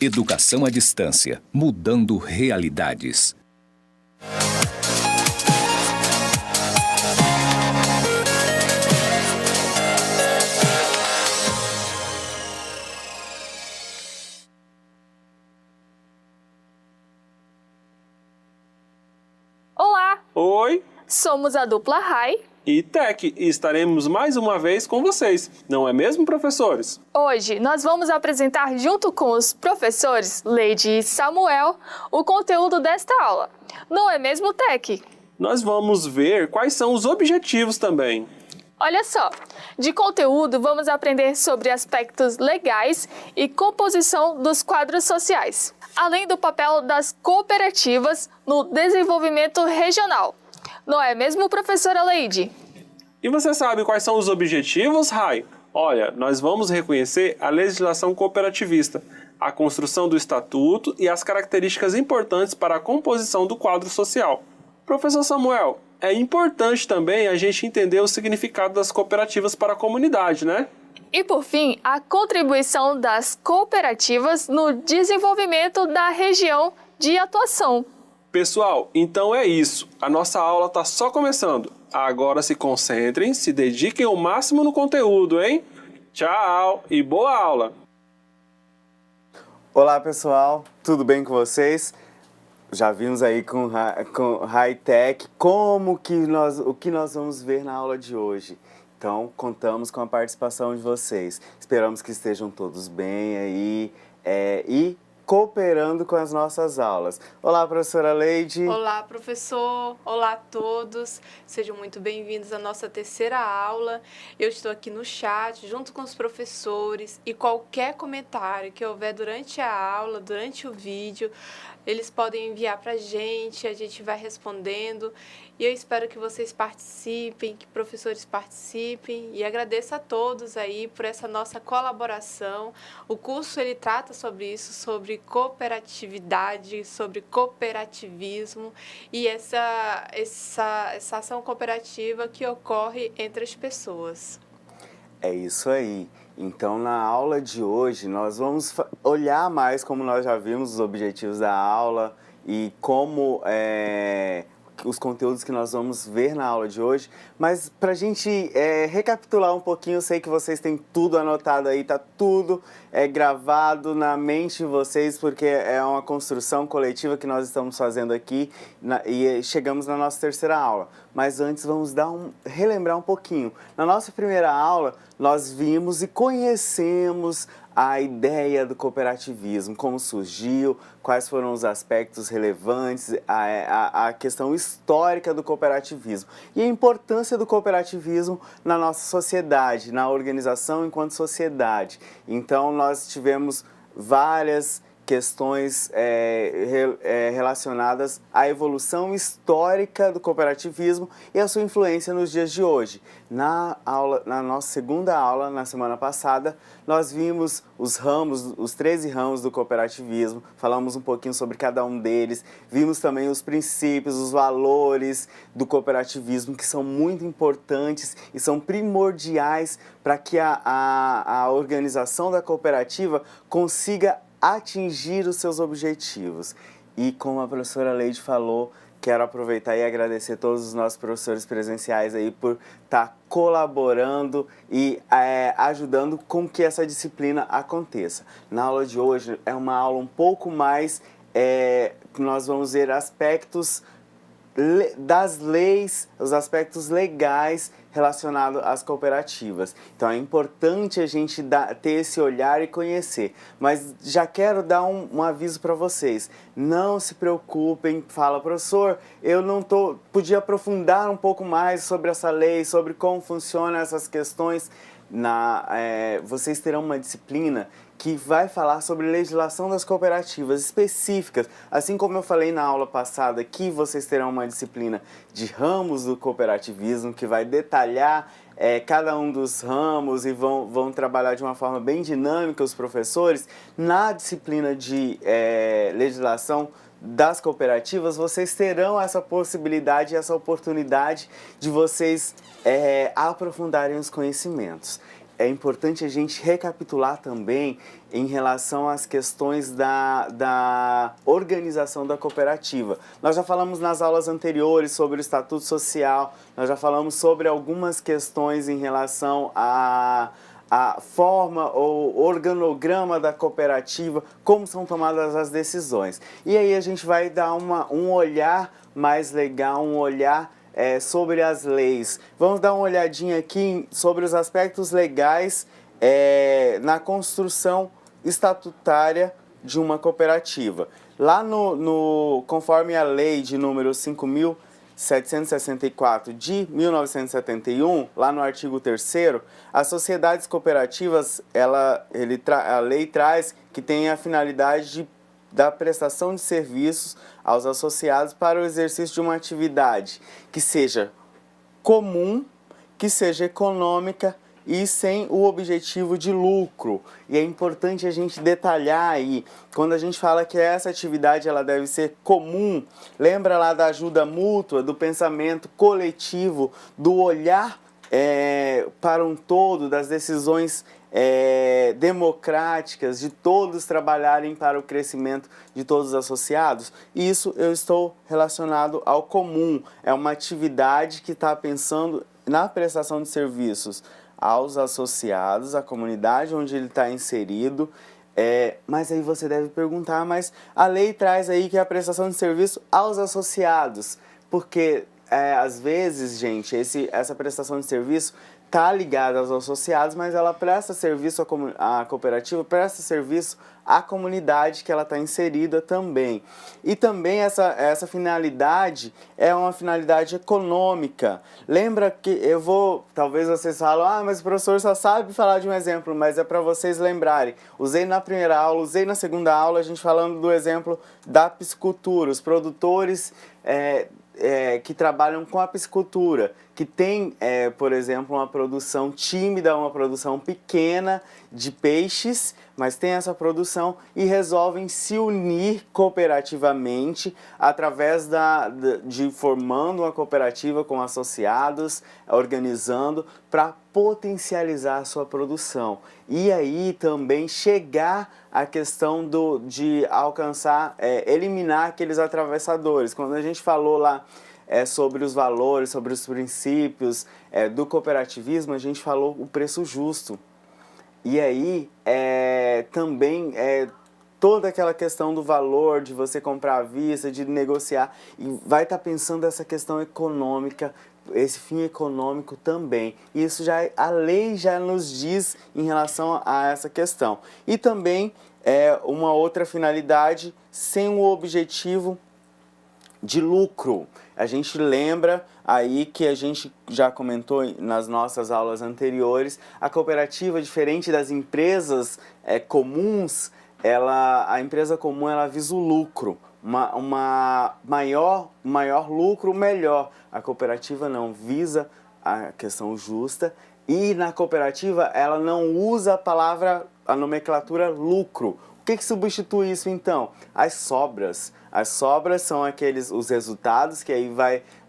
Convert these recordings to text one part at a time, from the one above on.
Educação à distância, mudando realidades. Olá! Oi! Somos a dupla Rai e Tec e estaremos mais uma vez com vocês, não é mesmo, professores? Hoje nós vamos apresentar junto com os professores Leide e Samuel o conteúdo desta aula. Não é mesmo, Tec? Nós vamos ver quais são os objetivos também. Olha só, de conteúdo vamos aprender sobre aspectos legais e composição dos quadros sociais, além do papel das cooperativas no desenvolvimento regional. Não é mesmo, professora Leide? E você sabe quais são os objetivos, Rai? Olha, nós vamos reconhecer a legislação cooperativista, a construção do estatuto e as características importantes para a composição do quadro social. Professor Samuel, é importante também a gente entender o significado das cooperativas para a comunidade, né? E por fim, a contribuição das cooperativas no desenvolvimento da região de atuação. Pessoal, então é isso. A nossa aula está só começando. Agora se concentrem, se dediquem ao máximo no conteúdo, hein? Tchau e boa aula! Olá, pessoal. Tudo bem com vocês? Já vimos aí com High-Tech o que nós vamos ver na aula de hoje. Então, contamos com a participação de vocês. Esperamos que estejam todos bem aí e cooperando com as nossas aulas. Olá, professora Leide. Olá, professor. Olá a todos. Sejam muito bem-vindos à nossa terceira aula. Eu estou aqui no chat, junto com os professores, e qualquer comentário que houver durante a aula, durante o vídeo, eles podem enviar para a gente vai respondendo. E eu espero que vocês participem, que professores participem, e agradeço a todos aí por essa nossa colaboração. O curso ele trata sobre isso, sobre cooperatividade, sobre cooperativismo e essa ação cooperativa que ocorre entre as pessoas. É isso aí. Então, na aula de hoje, nós vamos olhar mais, como nós já vimos, os objetivos da aula e como os conteúdos que nós vamos ver na aula de hoje. Mas para a gente recapitular um pouquinho, eu sei que vocês têm tudo anotado aí, tá tudo gravado na mente de vocês, porque é uma construção coletiva que nós estamos fazendo aqui e chegamos na nossa terceira aula. Mas antes vamos relembrar um pouquinho. Na nossa primeira aula, nós vimos e conhecemos a ideia do cooperativismo, como surgiu, quais foram os aspectos relevantes, a questão histórica do cooperativismo e a importância do cooperativismo na nossa sociedade, na organização enquanto sociedade. Então, nós tivemos várias questões relacionadas à evolução histórica do cooperativismo e a sua influência nos dias de hoje. Na nossa segunda aula, na semana passada, nós vimos os 13 ramos do cooperativismo, falamos um pouquinho sobre cada um deles, vimos também os princípios, os valores do cooperativismo, que são muito importantes e são primordiais para que a organização da cooperativa consiga atingir os seus objetivos. E como a professora Leide falou, quero aproveitar e agradecer todos os nossos professores presenciais aí por estar colaborando e ajudando com que essa disciplina aconteça. Na aula de hoje é uma aula um pouco mais, nós vamos ver aspectos das leis, os aspectos legais relacionados às cooperativas. Então é importante a gente ter esse olhar e conhecer. Mas já quero dar um aviso para vocês. Não se preocupem, fala, professor, eu não podia aprofundar um pouco mais sobre essa lei, sobre como funcionam essas questões. Vocês terão uma disciplina que vai falar sobre legislação das cooperativas específicas. Assim como eu falei na aula passada, que vocês terão uma disciplina de ramos do cooperativismo, que vai detalhar cada um dos ramos e vão trabalhar de uma forma bem dinâmica os professores. Na disciplina de legislação das cooperativas, vocês terão essa possibilidade, essa oportunidade de vocês aprofundarem os conhecimentos. é importante a gente recapitular também em relação às questões da organização da cooperativa. Nós já falamos nas aulas anteriores sobre o estatuto social, nós já falamos sobre algumas questões em relação a forma ou organograma da cooperativa, como são tomadas as decisões. E aí a gente vai dar um olhar mais legal, um olhar sobre as leis. Vamos dar uma olhadinha aqui sobre os aspectos legais na construção estatutária de uma cooperativa. Lá conforme a lei de número 5.764 de 1971, lá no artigo 3º, as sociedades cooperativas, a lei traz que tem a finalidade da prestação de serviços aos associados para o exercício de uma atividade que seja comum, que seja econômica e sem o objetivo de lucro. E é importante a gente detalhar aí, quando a gente fala que essa atividade ela deve ser comum, lembra lá da ajuda mútua, do pensamento coletivo, do olhar para um todo, das decisões democráticas, de todos trabalharem para o crescimento de todos os associados. Isso eu estou relacionado ao comum, é uma atividade que está pensando na prestação de serviços aos associados, à comunidade onde ele está inserido. Mas aí você deve perguntar, mas a lei traz aí que é a prestação de serviço aos associados, porque às vezes, gente, essa prestação de serviço está ligada aos associados, mas ela presta serviço à cooperativa, presta serviço à comunidade que ela está inserida também. E também essa finalidade é uma finalidade econômica. Lembra que talvez vocês falam, mas o professor só sabe falar de um exemplo, mas é para vocês lembrarem. Usei na primeira aula, usei na segunda aula, a gente falando do exemplo da piscicultura, os produtores que trabalham com a piscicultura, que tem, por exemplo, uma produção tímida, uma produção pequena de peixes, mas tem essa produção e resolvem se unir cooperativamente através de formando uma cooperativa com associados, organizando para potencializar a sua produção. E aí também chegar à questão de alcançar, eliminar aqueles atravessadores. Quando a gente falou lá sobre os valores, sobre os princípios do cooperativismo, a gente falou o preço justo. E aí também toda aquela questão do valor, de você comprar à vista, de negociar, e vai estar pensando essa questão econômica, esse fim econômico também. Isso a lei já nos diz em relação a essa questão. E também uma outra finalidade sem o objetivo de lucro. A gente lembra aí que a gente já comentou nas nossas aulas anteriores, a cooperativa, diferente das empresas comuns, a empresa comum ela visa o lucro, maior lucro, melhor. A cooperativa não visa a questão justa e na cooperativa ela não usa a nomenclatura lucro. O que substitui isso então? As sobras. As sobras são os resultados que aí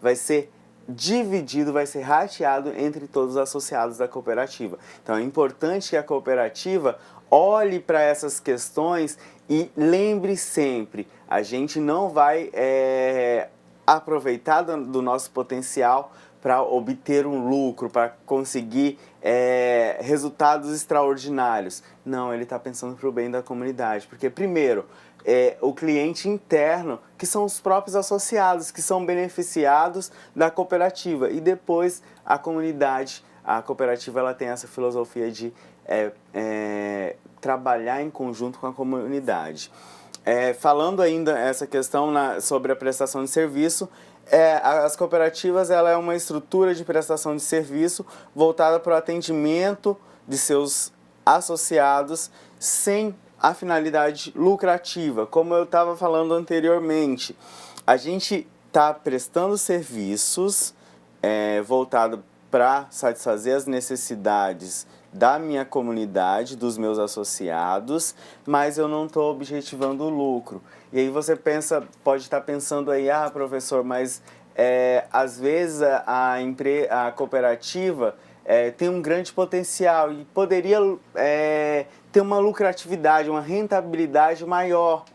vai ser dividido, vai ser rateado entre todos os associados da cooperativa. Então é importante que a cooperativa olhe para essas questões e lembre sempre, a gente não vai aproveitar do nosso potencial para obter um lucro, para conseguir resultados extraordinários. Não, ele está pensando para o bem da comunidade, porque primeiro, o cliente interno, que são os próprios associados, que são beneficiados da cooperativa, e depois a comunidade. A cooperativa ela tem essa filosofia de trabalhar em conjunto com a comunidade. Falando ainda essa questão sobre a prestação de serviço, as cooperativas ela é uma estrutura de prestação de serviço voltada para o atendimento de seus associados sem a finalidade lucrativa. Como eu estava falando anteriormente, a gente está prestando serviços voltado para satisfazer as necessidades da minha comunidade, dos meus associados, mas eu não estou objetivando o lucro. E aí você pode estar pensando aí, professor, mas às vezes a cooperativa tem um grande potencial e poderia ter uma lucratividade, uma rentabilidade maior.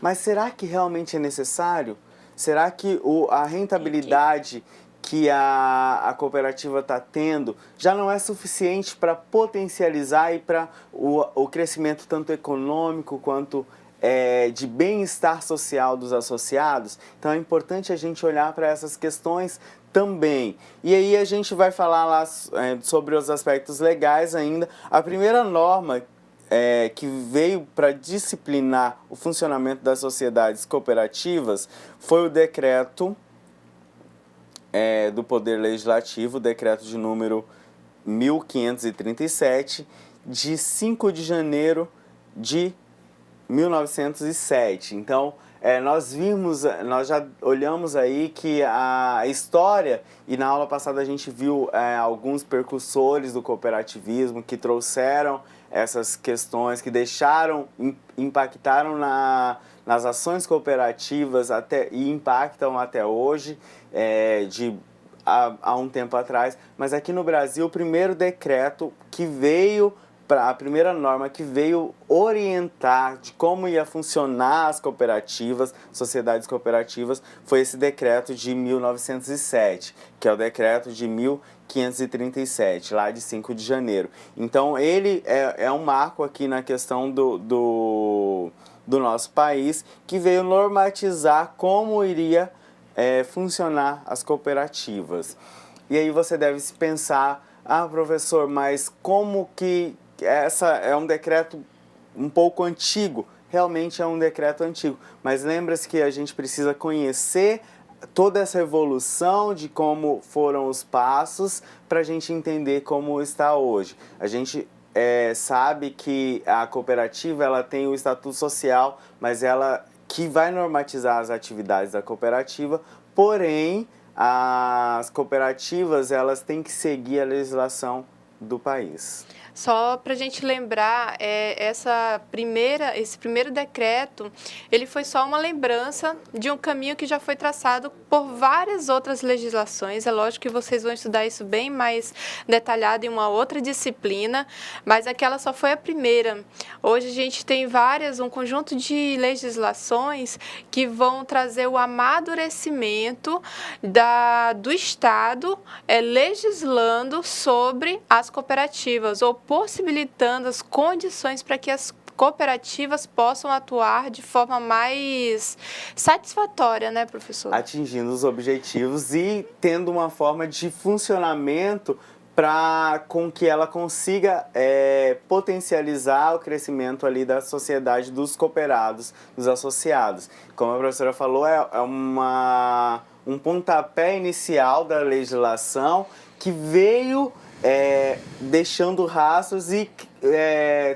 Mas será que realmente é necessário? Será que a rentabilidade que a cooperativa está tendo já não é suficiente para potencializar e para o crescimento tanto econômico quanto de bem-estar social dos associados? Então é importante a gente olhar para essas questões também. E aí a gente vai falar lá sobre os aspectos legais ainda. A primeira norma que veio para disciplinar o funcionamento das sociedades cooperativas foi o decreto do Poder Legislativo, o decreto de número 1537, de 5 de janeiro de 1907. Então, nós já olhamos aí que a história, e na aula passada a gente viu alguns percursores do cooperativismo que trouxeram essas questões, que impactaram nas ações cooperativas e impactam até hoje, há um tempo atrás. Mas aqui no Brasil, o primeiro decreto que veio, a primeira norma que veio orientar de como ia funcionar as cooperativas, sociedades cooperativas, foi esse decreto de 1907, que é o decreto de 1537, lá de 5 de janeiro. Então, ele é um marco aqui na questão do nosso país, que veio normatizar como iria funcionar as cooperativas. E aí você deve se pensar, professor, mas como que essa é um decreto um pouco antigo? Realmente é um decreto antigo, mas lembra-se que a gente precisa conhecer toda essa evolução de como foram os passos para a gente entender como está hoje. A gente sabe que a cooperativa ela tem o estatuto social, mas ela que vai normatizar as atividades da cooperativa, porém as cooperativas elas têm que seguir a legislação do país. Só para a gente lembrar, esse primeiro decreto, ele foi só uma lembrança de um caminho que já foi traçado por várias outras legislações. É lógico que vocês vão estudar isso bem mais detalhado em uma outra disciplina, mas aquela só foi a primeira. Hoje a gente tem um conjunto de legislações que vão trazer o amadurecimento do Estado legislando sobre as cooperativas, ou possibilitando as condições para que as cooperativas possam atuar de forma mais satisfatória, né, professor? Atingindo os objetivos e tendo uma forma de funcionamento com que ela consiga potencializar o crescimento ali da sociedade dos cooperados, dos associados. Como a professora falou, um pontapé inicial da legislação que veio deixando rastros e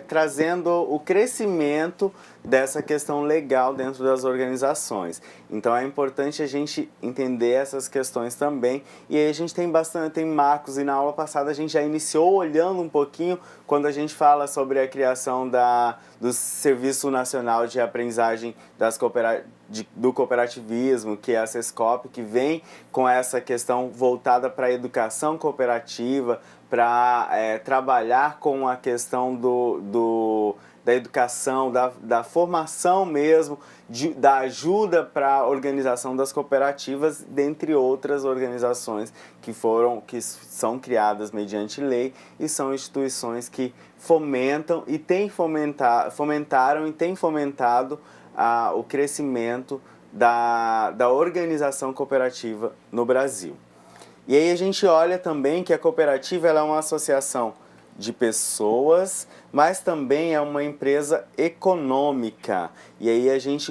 trazendo o crescimento dessa questão legal dentro das organizações. Então é importante a gente entender essas questões também. E aí a gente tem marcos, e na aula passada a gente já iniciou olhando um pouquinho quando a gente fala sobre a criação do Serviço Nacional de Aprendizagem do Cooperativismo, que é a SESCOP, que vem com essa questão voltada para a educação cooperativa, para trabalhar com a questão da educação, da formação mesmo, da ajuda para a organização das cooperativas, dentre outras organizações que são criadas mediante lei e são instituições que fomentaram e têm fomentado o crescimento da organização cooperativa no Brasil. E aí a gente olha também que a cooperativa ela é uma associação de pessoas, mas também é uma empresa econômica. E aí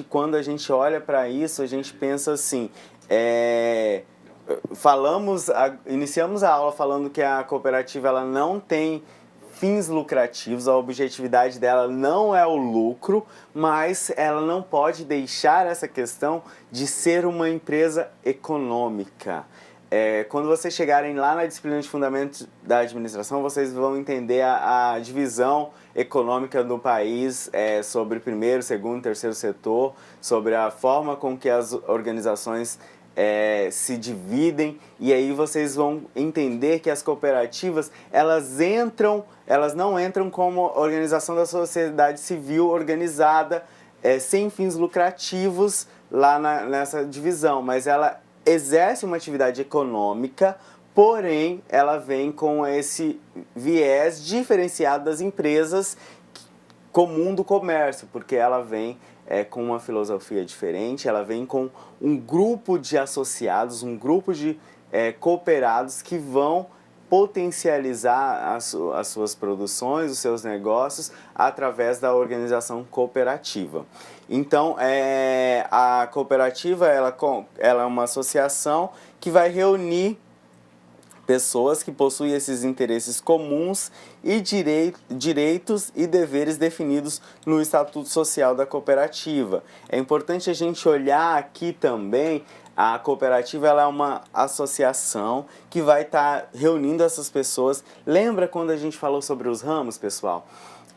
quando a gente olha para isso, a gente pensa assim, iniciamos a aula falando que a cooperativa ela não tem fins lucrativos, a objetividade dela não é o lucro, mas ela não pode deixar essa questão de ser uma empresa econômica. Quando vocês chegarem lá na disciplina de Fundamentos da Administração, vocês vão entender a divisão econômica do país sobre primeiro, segundo, terceiro setor, sobre a forma com que as organizações se dividem, e aí vocês vão entender que as cooperativas, elas não entram como organização da sociedade civil organizada, sem fins lucrativos lá nessa divisão, mas ela exerce uma atividade econômica, porém ela vem com esse viés diferenciado das empresas comum do comércio, porque ela vem com uma filosofia diferente, ela vem com um grupo de associados, um grupo de cooperados que vão potencializar as suas produções, os seus negócios, através da organização cooperativa. Então, a cooperativa ela é uma associação que vai reunir pessoas que possuem esses interesses comuns e direitos e deveres definidos no Estatuto Social da Cooperativa. É importante a gente olhar aqui também, a cooperativa ela é uma associação que vai estar reunindo essas pessoas. Lembra quando a gente falou sobre os ramos, pessoal?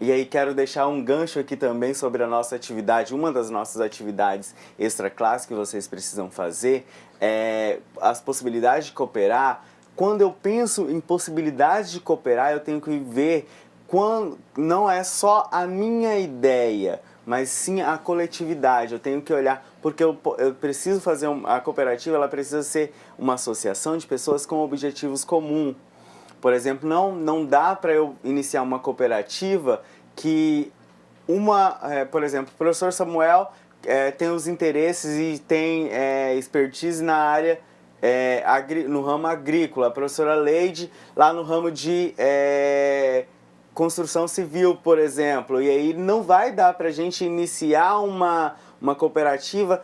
E aí quero deixar um gancho aqui também sobre a nossa atividade, uma das nossas atividades extra-classe que vocês precisam fazer, as possibilidades de cooperar. Quando eu penso em possibilidades de cooperar, eu tenho que ver quando não é só a minha ideia, mas sim a coletividade. Eu tenho que olhar, porque eu preciso fazer a cooperativa, ela precisa ser uma associação de pessoas com objetivos comuns. Por exemplo, não dá para eu iniciar uma cooperativa que por exemplo, o professor Samuel tem os interesses e tem expertise na área no ramo agrícola, a professora Leide lá no ramo de construção civil, por exemplo, e aí não vai dar para a gente iniciar uma cooperativa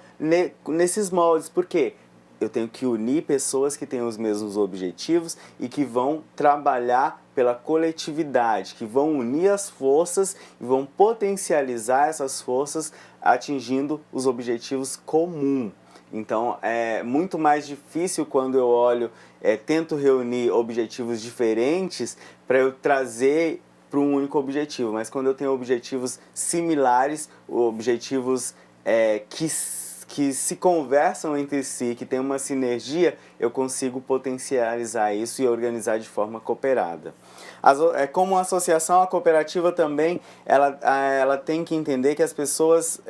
nesses moldes. Por quê? Eu tenho que unir pessoas que têm os mesmos objetivos e que vão trabalhar pela coletividade, que vão unir as forças e vão potencializar essas forças atingindo os objetivos comuns. Então, é muito mais difícil quando eu olho, tento reunir objetivos diferentes para eu trazer para um único objetivo. Mas quando eu tenho objetivos similares, objetivos que se conversam entre si, que tem uma sinergia, eu consigo potencializar isso e organizar de forma cooperada. Como associação, a cooperativa também, ela tem que entender que as pessoas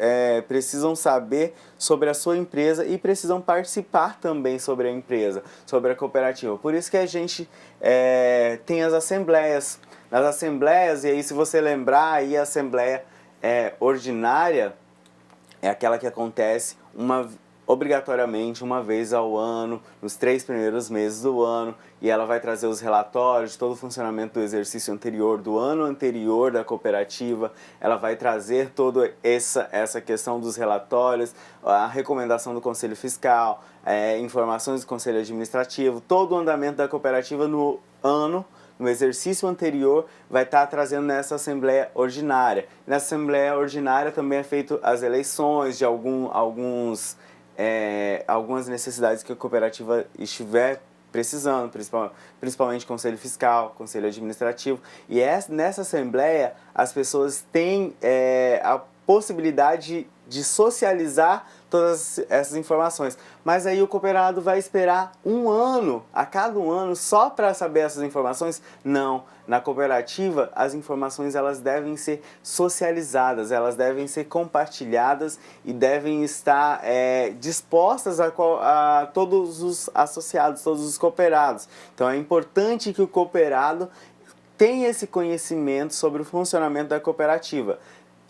precisam saber sobre a sua empresa e precisam participar também sobre a empresa, sobre a cooperativa. Por isso que a gente tem as assembleias. Nas assembleias, e aí se você lembrar, aí a assembleia ordinária é aquela que acontece obrigatoriamente uma vez ao ano, nos 3 primeiros meses do ano, e ela vai trazer os relatórios de todo o funcionamento do exercício anterior, do ano anterior da cooperativa, ela vai trazer toda essa questão dos relatórios, a recomendação do Conselho Fiscal, informações do Conselho Administrativo, todo o andamento da cooperativa no exercício anterior vai estar trazendo nessa Assembleia Ordinária. Nessa Assembleia Ordinária também é feito as eleições de algumas necessidades que a cooperativa estiver precisando, principalmente Conselho Fiscal, Conselho Administrativo. E nessa Assembleia as pessoas têm a possibilidade de socializar todas essas informações. Mas aí o cooperado vai esperar a cada um ano, só para saber essas informações? Não. Na cooperativa, as informações elas devem ser socializadas, elas devem ser compartilhadas e devem estar dispostas a todos os associados, todos os cooperados. Então é importante que o cooperado tenha esse conhecimento sobre o funcionamento da cooperativa.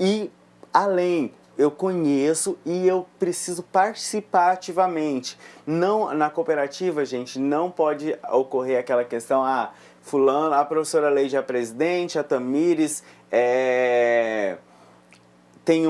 E além, eu conheço e eu preciso participar ativamente. Na cooperativa, gente, não pode ocorrer aquela questão, fulano, a professora Leide é presidente, a Tamires tem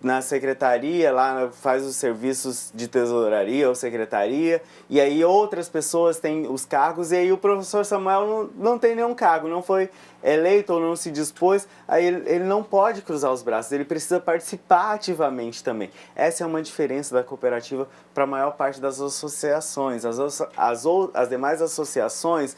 na secretaria, lá faz os serviços de tesouraria ou secretaria, e aí outras pessoas têm os cargos, e aí o professor Samuel não tem nenhum cargo, não foi eleito ou não se dispôs, aí ele não pode cruzar os braços, ele precisa participar ativamente também. Essa é uma diferença da cooperativa para a maior parte das associações. As demais associações,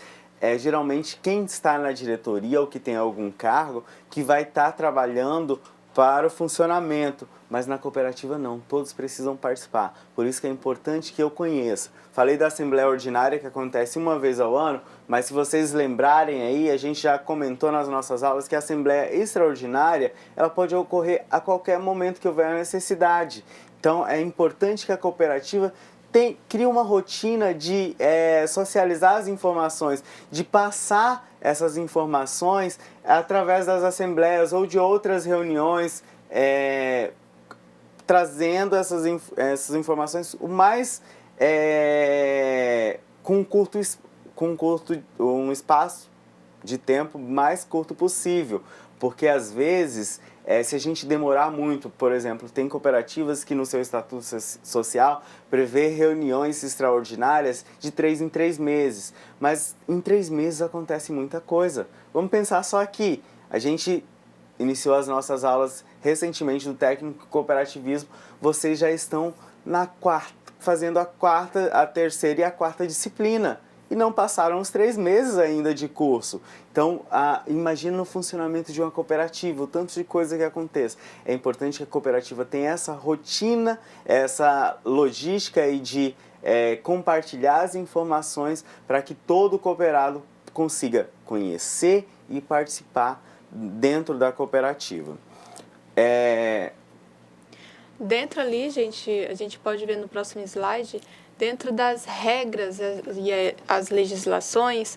geralmente quem está na diretoria ou que tem algum cargo, que vai estar trabalhando para o funcionamento, mas na cooperativa não, todos precisam participar. Por isso que é importante que eu conheça. Falei da Assembleia Ordinária, que acontece uma vez ao ano, mas se vocês lembrarem aí, a gente já comentou nas nossas aulas que a Assembleia Extraordinária, ela pode ocorrer a qualquer momento que houver a necessidade. Então é importante que a cooperativa crie uma rotina de socializar as informações, de passar essas informações através das assembleias ou de outras reuniões, trazendo essas informações o mais com um espaço de tempo mais curto possível, porque às vezes se a gente demorar muito, por exemplo, tem cooperativas que no seu estatuto social prevê reuniões extraordinárias de 3 em 3 meses, mas em 3 meses acontece muita coisa. Vamos pensar só aqui, a gente iniciou as nossas aulas recentemente do técnico cooperativismo, vocês já estão fazendo a terceira e a quarta disciplina. E não passaram os 3 meses ainda de curso. Então, imagina no funcionamento de uma cooperativa, o tanto de coisa que acontece. É importante que a cooperativa tenha essa rotina, essa logística aí de compartilhar as informações para que todo cooperado consiga conhecer e participar dentro da cooperativa. Dentro ali, a gente pode ver no próximo slide, dentro das regras e as legislações,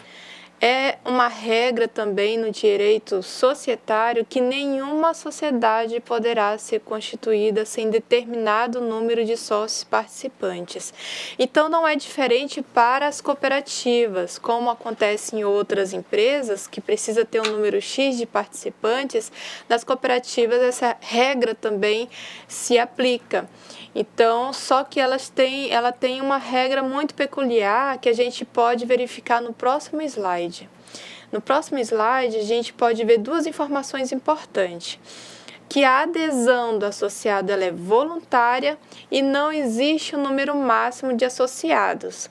é uma regra também no direito societário que nenhuma sociedade poderá ser constituída sem determinado número de sócios participantes. Então, não é diferente para as cooperativas, como acontece em outras empresas, que precisa ter um número X de participantes, nas cooperativas essa regra também se aplica. Então, só que ela tem uma regra muito peculiar que a gente pode verificar no próximo slide. No próximo slide, a gente pode ver 2 informações importantes. Que a adesão do associado ela é voluntária e não existe um número máximo de associados.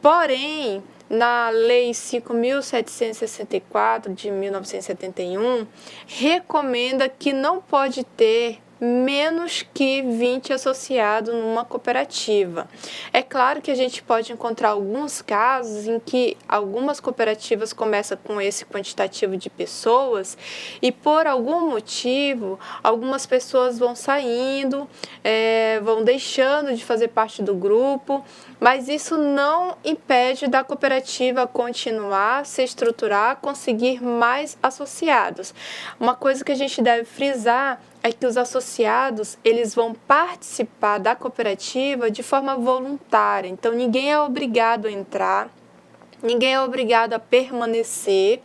Porém, na Lei 5.764 de 1971, recomenda que não pode ter menos que 20 associados numa cooperativa. É claro que a gente pode encontrar alguns casos em que algumas cooperativas começam com esse quantitativo de pessoas e por algum motivo algumas pessoas vão saindo, vão deixando de fazer parte do grupo, mas isso não impede da cooperativa continuar, se estruturar, conseguir mais associados. Uma coisa que a gente deve frisar é que os associados, eles vão participar da cooperativa de forma voluntária. Então, ninguém é obrigado a entrar, ninguém é obrigado a permanecer,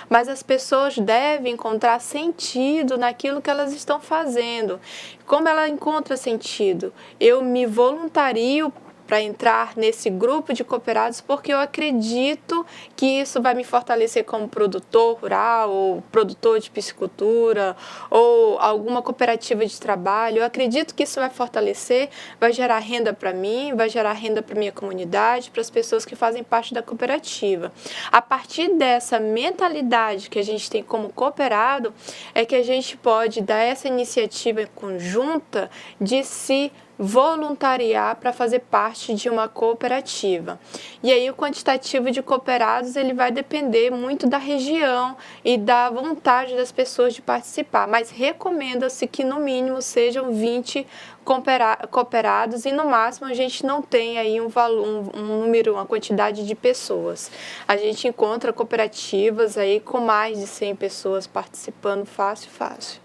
mas as pessoas devem encontrar sentido naquilo que elas estão fazendo. Como ela encontra sentido? Eu me voluntario para entrar nesse grupo de cooperados porque eu acredito que isso vai me fortalecer como produtor rural ou produtor de piscicultura ou alguma cooperativa de trabalho. Eu acredito que isso vai fortalecer, vai gerar renda para mim, vai gerar renda para minha comunidade, para as pessoas que fazem parte da cooperativa. A partir dessa mentalidade que a gente tem como cooperado é que a gente pode dar essa iniciativa conjunta de se voluntariar para fazer parte de uma cooperativa. E aí o quantitativo de cooperados ele vai depender muito da região e da vontade das pessoas de participar, mas recomenda-se que no mínimo sejam 20 cooperados e no máximo a gente não tem aí um número, uma quantidade de pessoas. A gente encontra cooperativas aí com mais de 100 pessoas participando fácil.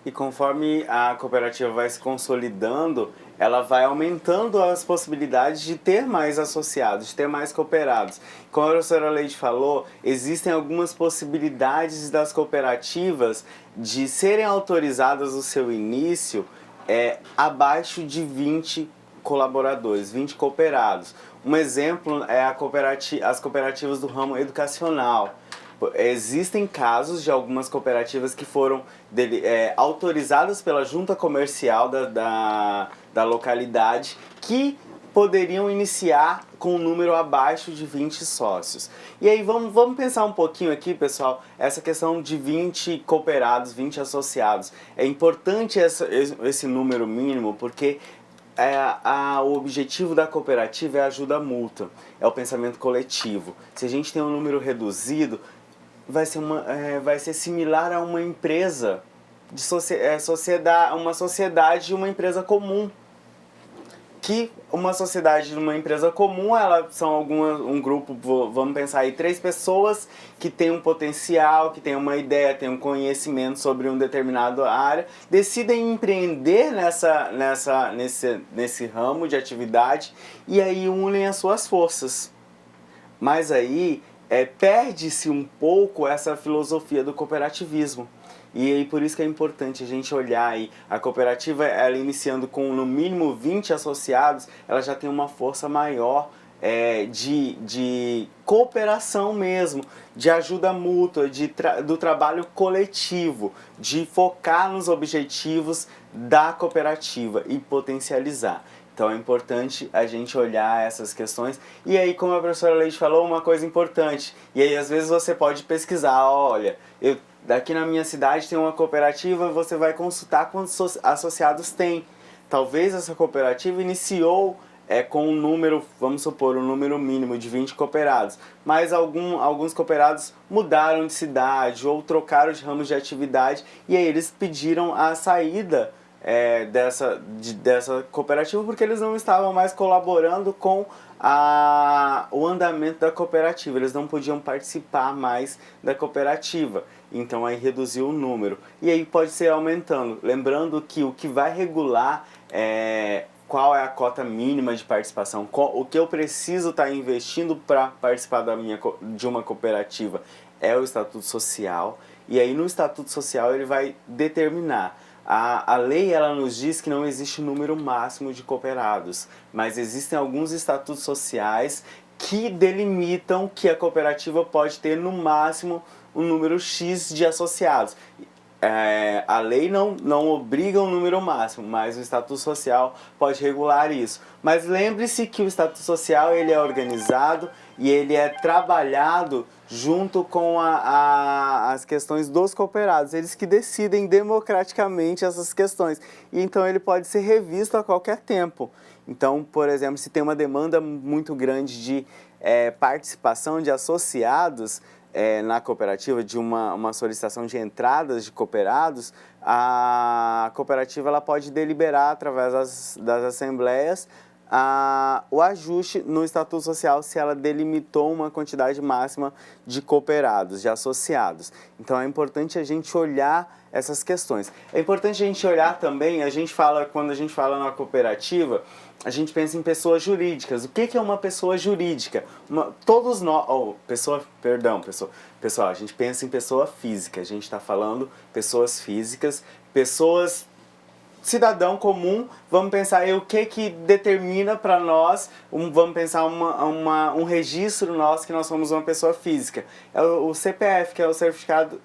E conforme a cooperativa vai se consolidando, ela vai aumentando as possibilidades de ter mais associados, de ter mais cooperados. Como a professora Leide falou, existem algumas possibilidades das cooperativas de serem autorizadas no seu início abaixo de 20 colaboradores, 20 cooperados. Um exemplo é as cooperativas do ramo educacional. Existem casos de algumas cooperativas que foram autorizadas pela junta comercial da localidade que poderiam iniciar com um número abaixo de 20 sócios. E aí vamos pensar um pouquinho aqui, pessoal, essa questão de 20 cooperados, 20 associados. É importante esse número mínimo porque o objetivo da cooperativa é a ajuda mútua, é o pensamento coletivo. Se a gente tem um número reduzido, vai ser similar a uma empresa, uma sociedade e uma empresa comum. Que uma sociedade de uma empresa comum, elas são um grupo, vamos pensar aí, 3 pessoas que têm um potencial, que têm uma ideia, têm um conhecimento sobre uma determinada área, decidem empreender nesse ramo de atividade e aí unem as suas forças. Mas aí perde-se um pouco essa filosofia do cooperativismo. E aí por isso que é importante a gente olhar aí, a cooperativa, ela iniciando com no mínimo 20 associados, ela já tem uma força maior de cooperação mesmo, de ajuda mútua, do trabalho coletivo, de focar nos objetivos da cooperativa e potencializar. Então é importante a gente olhar essas questões. E aí, como a professora Leite falou, uma coisa importante, e aí às vezes você pode pesquisar, olha, daqui na minha cidade tem uma cooperativa, você vai consultar quantos associados tem. Talvez essa cooperativa iniciou com um número, vamos supor, um número mínimo de 20 cooperados, mas alguns cooperados mudaram de cidade ou trocaram de ramos de atividade e aí eles pediram a saída dessa cooperativa porque eles não estavam mais colaborando com o andamento da cooperativa, eles não podiam participar mais da cooperativa, então aí reduziu o número e aí pode ser aumentando, lembrando que o que vai regular qual é a cota mínima de participação, o que eu preciso estar investindo para participar de uma cooperativa é o Estatuto Social, e aí no Estatuto Social ele vai determinar. A lei ela nos diz que não existe número máximo de cooperados, mas existem alguns estatutos sociais que delimitam que a cooperativa pode ter no máximo um número X de associados. A lei não obriga um número máximo, mas o Estatuto Social pode regular isso. Mas lembre-se que o Estatuto Social ele é organizado e ele é trabalhado junto com as questões dos cooperados, eles que decidem democraticamente essas questões. E então ele pode ser revisto a qualquer tempo. Então, por exemplo, se tem uma demanda muito grande de participação de associados na cooperativa, de uma solicitação de entradas de cooperados, a cooperativa ela pode deliberar através das assembleias o ajuste no Estatuto Social se ela delimitou uma quantidade máxima de cooperados, de associados. Então é importante a gente olhar essas questões. É importante a gente olhar também, quando a gente fala na cooperativa, a gente pensa em pessoas jurídicas. O que é uma pessoa jurídica? Pessoal, a gente pensa em pessoa física, a gente está falando pessoas físicas, cidadão comum, vamos pensar aí o que determina para nós, vamos pensar um registro nosso que nós somos uma pessoa física. É o CPF, que é o certificado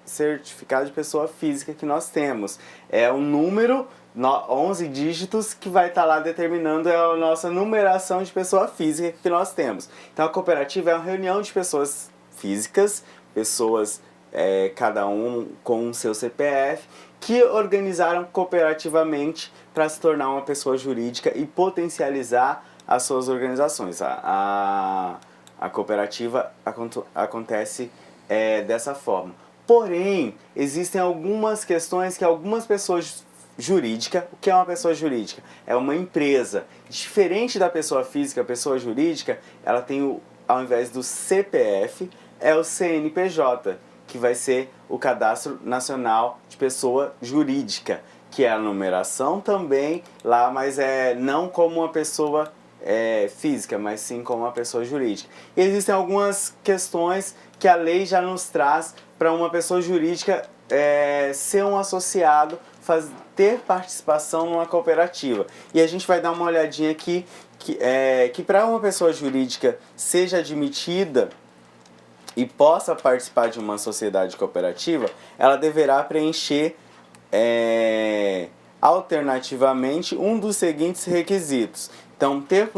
de pessoa física que nós temos. É um número, 11 dígitos, que vai estar lá determinando a nossa numeração de pessoa física que nós temos. Então a cooperativa é uma reunião de pessoas físicas, pessoas cada um com o seu CPF, que organizaram cooperativamente para se tornar uma pessoa jurídica e potencializar as suas organizações. A cooperativa acontece dessa forma. Porém, existem algumas questões que algumas pessoas jurídicas... O que é uma pessoa jurídica? É uma empresa. Diferente da pessoa física, a pessoa jurídica, ela tem, ao invés do CPF, é o CNPJ, que vai ser o Cadastro Nacional de Pessoa Jurídica, que é a numeração também lá, mas não como uma pessoa física, mas sim como uma pessoa jurídica. E existem algumas questões que a lei já nos traz para uma pessoa jurídica ser um associado, ter participação numa cooperativa. E a gente vai dar uma olhadinha aqui que para uma pessoa jurídica seja admitida e possa participar de uma sociedade cooperativa, ela deverá preencher alternativamente um dos seguintes requisitos, Então, ter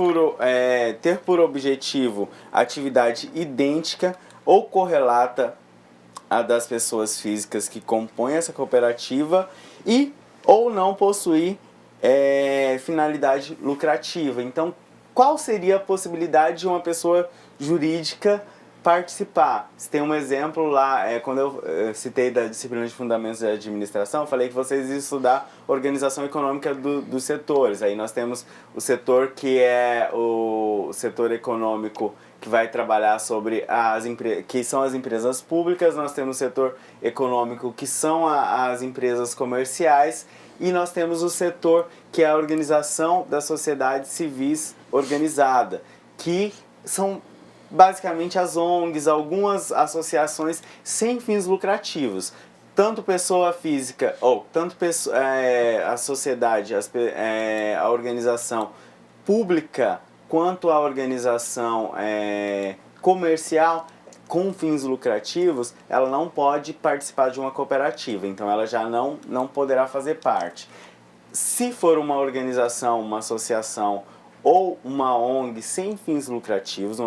por objetivo atividade idêntica ou correlata à das pessoas físicas que compõem essa cooperativa e ou não possuir finalidade lucrativa. Então, qual seria a possibilidade de uma pessoa jurídica participar? Se tem um exemplo lá, quando eu citei da disciplina de Fundamentos de Administração, eu falei que vocês iam estudar organização econômica dos setores. Aí nós temos o setor que é o setor econômico que vai trabalhar sobre que são as empresas públicas, nós temos o setor econômico que são as empresas comerciais e nós temos o setor que é a organização da sociedade civis organizada, que são basicamente as ONGs, algumas associações sem fins lucrativos. Tanto pessoa física, ou tanto a sociedade, a organização pública, quanto a organização comercial com fins lucrativos, ela não pode participar de uma cooperativa, então ela já não poderá fazer parte. Se for uma organização, uma associação ou uma ONG sem fins lucrativos,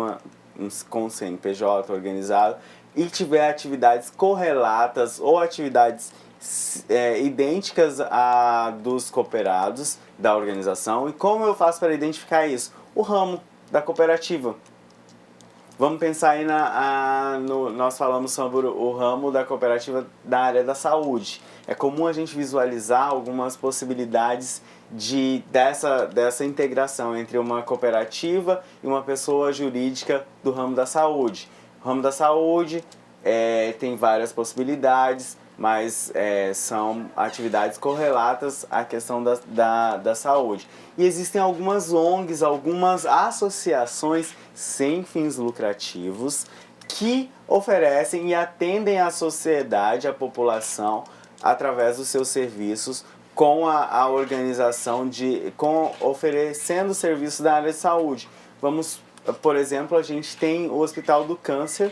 com CNPJ organizado, e tiver atividades correlatas ou atividades idênticas a dos cooperados da organização. E como eu faço para identificar isso? O ramo da cooperativa. Vamos pensar aí nós falamos sobre o ramo da cooperativa da área da saúde. É comum a gente visualizar algumas possibilidades dessa integração entre uma cooperativa e uma pessoa jurídica do ramo da saúde. O ramo da saúde tem várias possibilidades, mas são atividades correlatas à questão da saúde. E existem algumas ONGs, algumas associações sem fins lucrativos que oferecem e atendem a sociedade, a população, através dos seus serviços, com a organização oferecendo serviços da área de saúde. Por exemplo, a gente tem o Hospital do Câncer,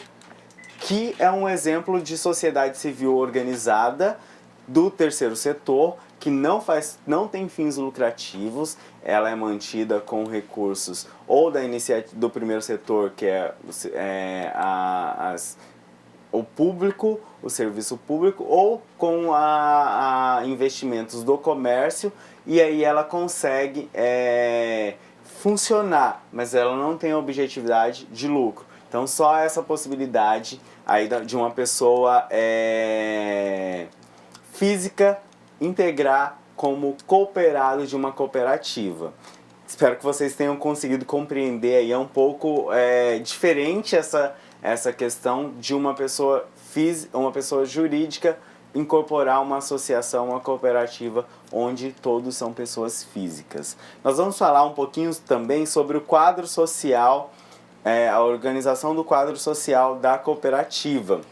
que é um exemplo de sociedade civil organizada do terceiro setor, que não tem fins lucrativos, ela é mantida com recursos ou do primeiro setor, que é o público, o serviço público, ou com investimentos do comércio, e aí ela consegue funcionar, mas ela não tem objetividade de lucro. Então só essa possibilidade aí de uma pessoa física integrar como cooperado de uma cooperativa. Espero que vocês tenham conseguido compreender aí, é um pouco diferente essa questão de uma pessoa jurídica incorporar uma associação, uma cooperativa, onde todos são pessoas físicas. Nós vamos falar um pouquinho também sobre o quadro social, a organização do quadro social da cooperativa.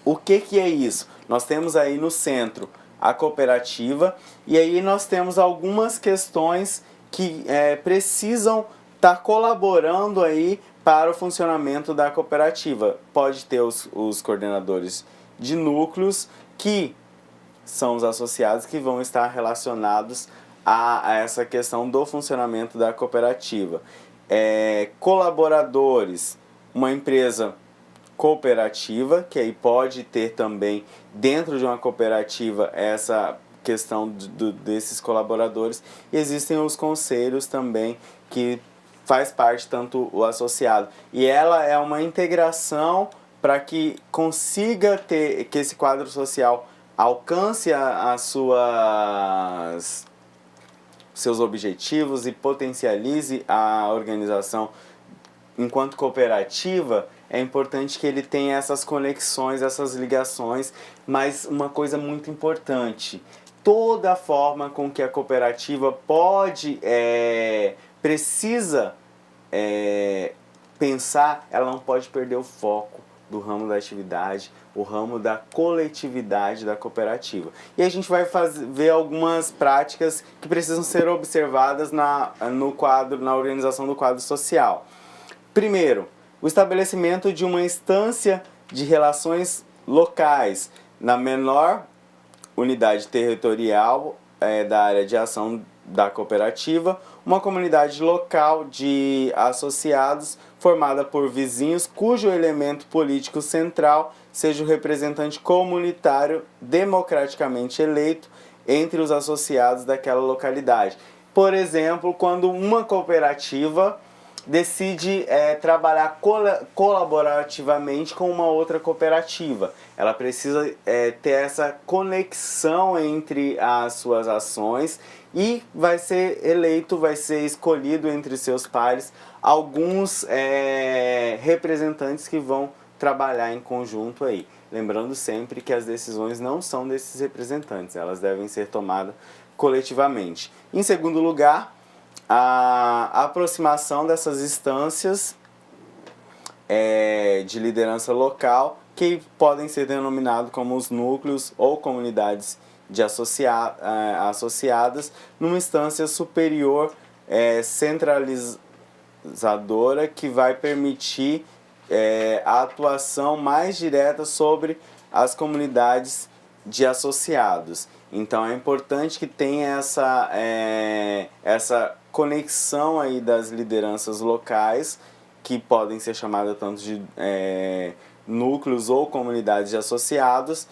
O que é isso? Nós temos aí no centro a cooperativa, e aí nós temos algumas questões que precisam estar colaborando aí para o funcionamento da cooperativa. Pode ter os coordenadores de núcleos, que são os associados que vão estar relacionados a essa questão do funcionamento da cooperativa. Colaboradores, uma empresa cooperativa, que aí pode ter também dentro de uma cooperativa essa questão desses colaboradores. E existem os conselhos também, que faz parte tanto o associado. E ela é uma integração para que consiga que esse quadro social alcance seus objetivos e potencialize a organização enquanto cooperativa. É importante que ele tenha essas conexões, essas ligações, mas uma coisa muito importante: toda a forma com que a cooperativa precisa pensar, ela não pode perder o foco do ramo da atividade, o ramo da coletividade da cooperativa. E a gente vai ver algumas práticas que precisam ser observadas na organização do quadro social. Primeiro, o estabelecimento de uma instância de relações locais na menor unidade territorial da área de ação da cooperativa, uma comunidade local de associados formada por vizinhos cujo elemento político central seja o representante comunitário democraticamente eleito entre os associados daquela localidade. Por exemplo, quando uma cooperativa decide trabalhar colaborativamente com uma outra cooperativa. Ela precisa ter essa conexão entre as suas ações e vai ser eleito, vai ser escolhido entre seus pares alguns representantes que vão trabalhar em conjunto aí. Lembrando sempre que as decisões não são desses representantes, elas devem ser tomadas coletivamente. Em segundo lugar, a aproximação dessas instâncias de liderança local, que podem ser denominados como os núcleos ou comunidades de associadas, numa instância superior centralizadora que vai permitir a atuação mais direta sobre as comunidades de associados. Então é importante que tenha essa conexão aí das lideranças locais, que podem ser chamadas tanto de núcleos ou comunidades de associados.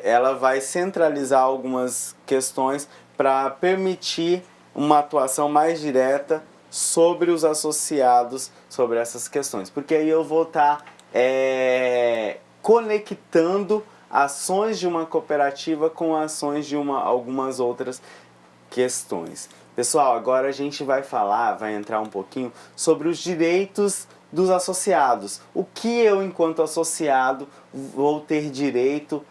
Ela vai centralizar algumas questões para permitir uma atuação mais direta sobre os associados, sobre essas questões. Porque aí eu vou estar conectando ações de uma cooperativa com ações de algumas outras questões. Pessoal, agora a gente vai entrar um pouquinho sobre os direitos dos associados. O que eu, enquanto associado, vou ter direito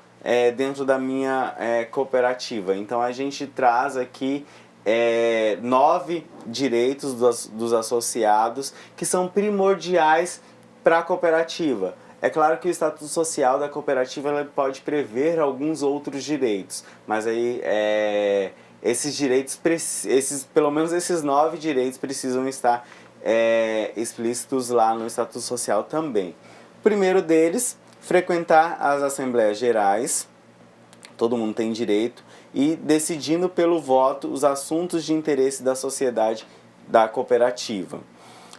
dentro da minha cooperativa. Então a gente traz aqui 9 direitos dos associados que são primordiais para a cooperativa. É claro que o Estatuto Social da cooperativa ela pode prever alguns outros direitos, mas aí esses direitos, pelo menos esses 9 direitos precisam estar explícitos lá no Estatuto Social também. O primeiro deles, frequentar as Assembleias Gerais, todo mundo tem direito, e decidindo pelo voto os assuntos de interesse da sociedade da cooperativa.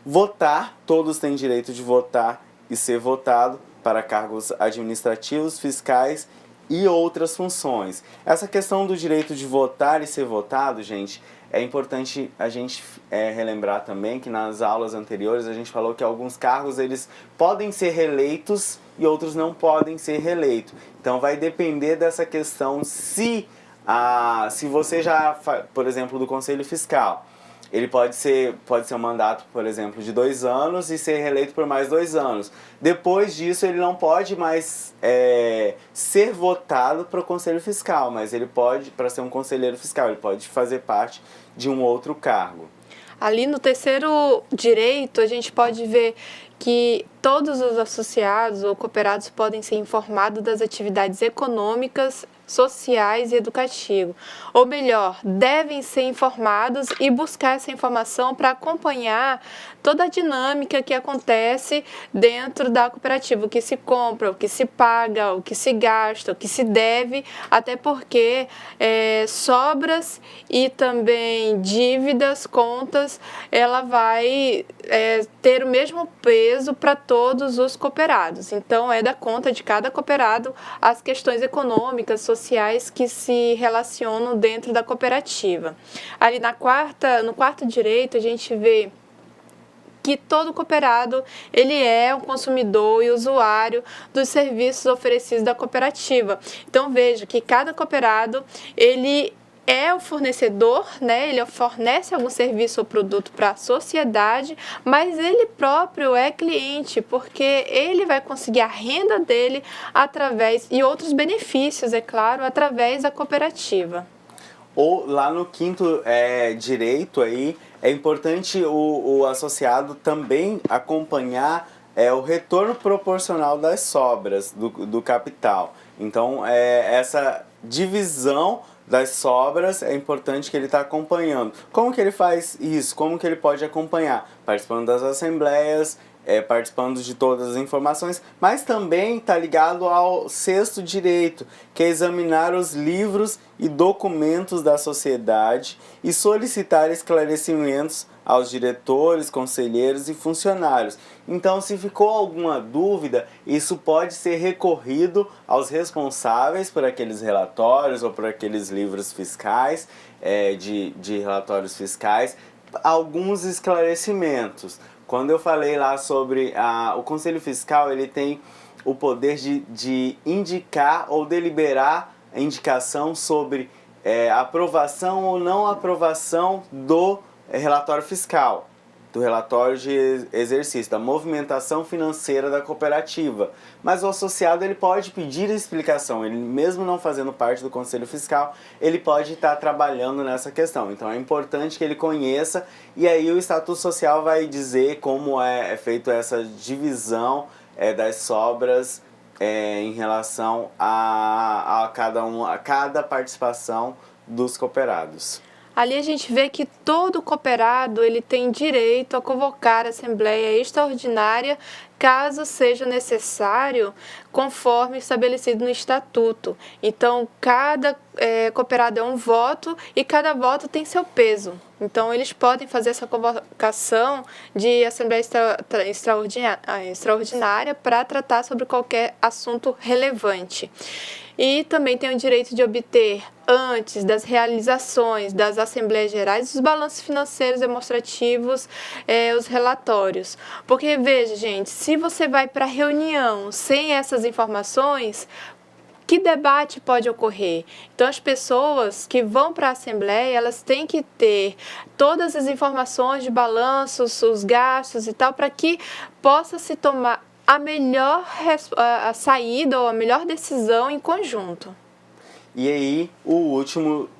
Votar, todos têm direito de votar e ser votado para cargos administrativos, fiscais e outras funções. Essa questão do direito de votar e ser votado, gente, é importante a gente relembrar também que nas aulas anteriores a gente falou que alguns cargos eles podem ser reeleitos e outros não podem ser reeleitos. Então vai depender dessa questão se você já, por exemplo, do Conselho Fiscal, ele pode ser um mandato, por exemplo, de 2 anos e ser reeleito por mais 2 anos. Depois disso, ele não pode mais ser votado para o Conselho Fiscal, mas ele pode, para ser um conselheiro fiscal, ele pode fazer parte de um outro cargo. Ali no terceiro direito, a gente pode ver que todos os associados ou cooperados podem ser informados das atividades econômicas, sociais e educativas. Ou melhor, devem ser informados e buscar essa informação para acompanhar toda a dinâmica que acontece dentro da cooperativa, o que se compra, o que se paga, o que se gasta, o que se deve, até porque sobras e também dívidas, contas, ela vai ter o mesmo peso para todos os cooperados. Então, é da conta de cada cooperado as questões econômicas, sociais que se relacionam dentro da cooperativa. Ali no quarto direito, a gente vê que todo cooperado ele é um consumidor e usuário dos serviços oferecidos da cooperativa. Então, veja que cada cooperado ele é o fornecedor, né? Ele fornece algum serviço ou produto para a sociedade, mas ele próprio é cliente, porque ele vai conseguir a renda dele e outros benefícios, é claro, através da cooperativa. Ou lá no quinto direito aí, é importante o associado também acompanhar o retorno proporcional das sobras do capital. Então, essa divisão das sobras é importante que ele está acompanhando. Como que ele faz isso? Como que ele pode acompanhar? Participando das assembleias participando de todas as informações, mas também está ligado ao sexto direito, que é examinar os livros e documentos da sociedade e solicitar esclarecimentos aos diretores, conselheiros e funcionários. Então, se ficou alguma dúvida, isso pode ser recorrido aos responsáveis por aqueles relatórios ou por aqueles livros fiscais, de relatórios fiscais, alguns esclarecimentos. Quando eu falei lá sobre o Conselho Fiscal, ele tem o poder de indicar ou deliberar a indicação sobre aprovação ou não aprovação do relatório fiscal, do relatório de exercício, da movimentação financeira da cooperativa. Mas o associado ele pode pedir explicação, ele mesmo não fazendo parte do Conselho Fiscal, ele pode estar trabalhando nessa questão. Então é importante que ele conheça e aí o Estatuto Social vai dizer como é feita essa divisão das sobras em relação a cada participação dos cooperados. Ali a gente vê que todo cooperado ele tem direito a convocar a Assembleia Extraordinária caso seja necessário, conforme estabelecido no Estatuto. Então, cada cooperado é um voto e cada voto tem seu peso. Então, eles podem fazer essa convocação de Assembleia Extraordinária para tratar sobre qualquer assunto relevante. E também tem o direito de obter, antes das realizações das Assembleias Gerais, os balanços financeiros demonstrativos, os relatórios. Porque, veja, gente, se você vai para a reunião sem essas informações, que debate pode ocorrer? Então, as pessoas que vão para a Assembleia, elas têm que ter todas as informações de balanços, os gastos e tal, para que possa se tomar a melhor saída ou a melhor decisão em conjunto. E aí, o último,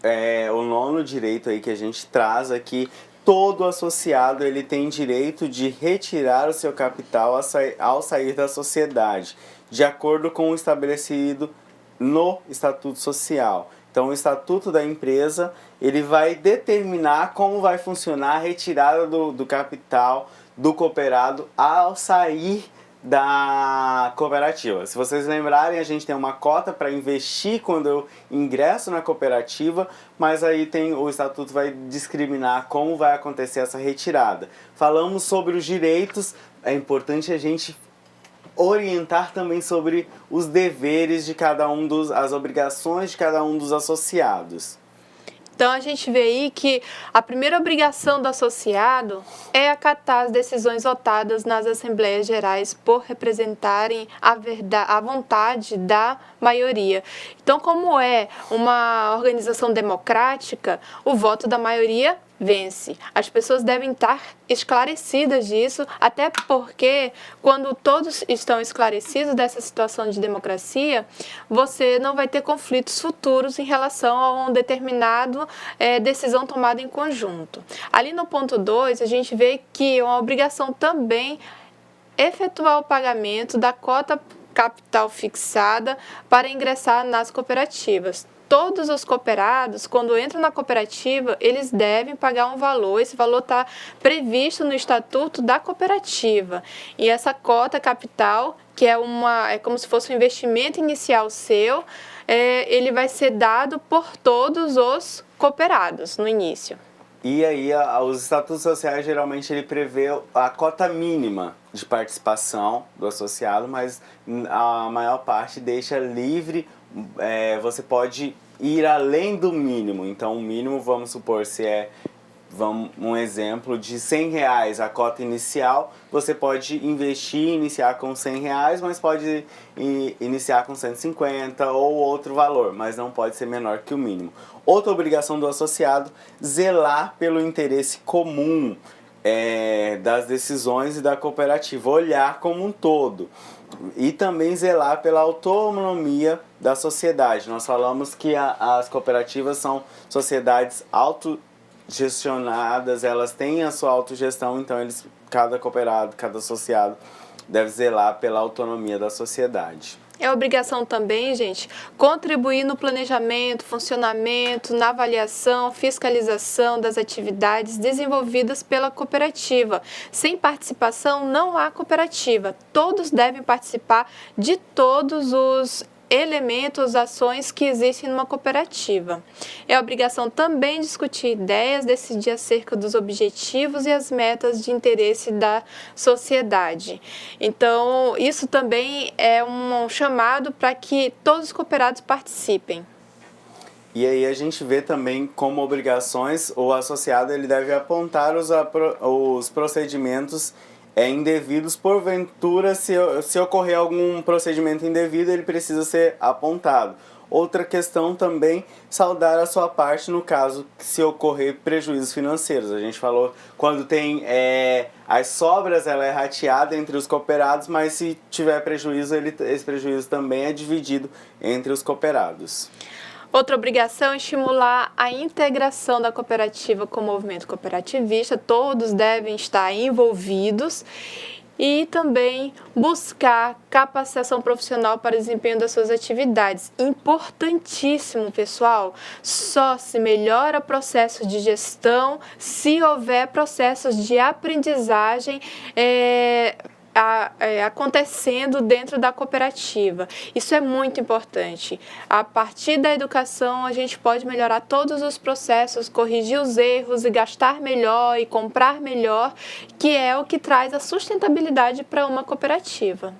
o nono direito aí que a gente traz aqui, todo associado ele tem direito de retirar o seu capital ao sair da sociedade, de acordo com o estabelecido no Estatuto Social. Então, o Estatuto da empresa ele vai determinar como vai funcionar a retirada do capital do cooperado ao sair da cooperativa. Se vocês lembrarem, a gente tem uma cota para investir quando eu ingresso na cooperativa, mas aí o Estatuto vai discriminar como vai acontecer essa retirada. Falamos sobre os direitos, é importante a gente orientar também sobre os deveres de cada um as obrigações de cada um dos associados. Então, a gente vê aí que a primeira obrigação do associado é acatar as decisões votadas nas Assembleias Gerais por representarem a vontade da maioria. Então, como é uma organização democrática, o voto da maioria vence. As pessoas devem estar esclarecidas disso, até porque quando todos estão esclarecidos dessa situação de democracia, você não vai ter conflitos futuros em relação a uma determinada decisão tomada em conjunto. Ali no ponto 2, a gente vê que é uma obrigação também efetuar o pagamento da cota capital fixada para ingressar nas cooperativas. Todos os cooperados, quando entram na cooperativa, eles devem pagar um valor. Esse valor está previsto no Estatuto da Cooperativa. E essa cota capital, que é como se fosse um investimento inicial seu, ele vai ser dado por todos os cooperados no início. E aí, os estatutos sociais, geralmente, ele prevê a cota mínima de participação do associado, mas a maior parte deixa livre, você pode ir além do mínimo. Então, o mínimo, vamos supor, se um exemplo de R$100 a cota inicial, você pode investir, iniciar com R$100, mas pode iniciar com 150 ou outro valor, mas não pode ser menor que o mínimo. Outra obrigação do associado, zelar pelo interesse comum das decisões e da cooperativa, olhar como um todo. E também zelar pela autonomia da sociedade. Nós falamos que as cooperativas são sociedades autogestionadas, elas têm a sua autogestão, então cada cooperado, cada associado deve zelar pela autonomia da sociedade. É obrigação também, gente, contribuir no planejamento, funcionamento, na avaliação, fiscalização das atividades desenvolvidas pela cooperativa. Sem participação não há cooperativa. Todos devem participar de todos os elementos, ações que existem numa cooperativa. É obrigação também discutir ideias, decidir acerca dos objetivos e as metas de interesse da sociedade. Então, isso também é um chamado para que todos os cooperados participem. E aí a gente vê também como obrigações, o associado ele deve apontar os procedimentos indevidos, porventura, se ocorrer algum procedimento indevido, ele precisa ser apontado. Outra questão também, saldar a sua parte no caso se ocorrer prejuízos financeiros. A gente falou, quando tem as sobras, ela é rateada entre os cooperados, mas se tiver prejuízo, esse prejuízo também é dividido entre os cooperados. Outra obrigação é estimular a integração da cooperativa com o movimento cooperativista, todos devem estar envolvidos e também buscar capacitação profissional para o desempenho das suas atividades. Importantíssimo, pessoal, só se melhora processos de gestão se houver processos de aprendizagem acontecendo dentro da cooperativa. Isso é muito importante. A partir da educação, a gente pode melhorar todos os processos, corrigir os erros e gastar melhor e comprar melhor, que é o que traz a sustentabilidade para uma cooperativa.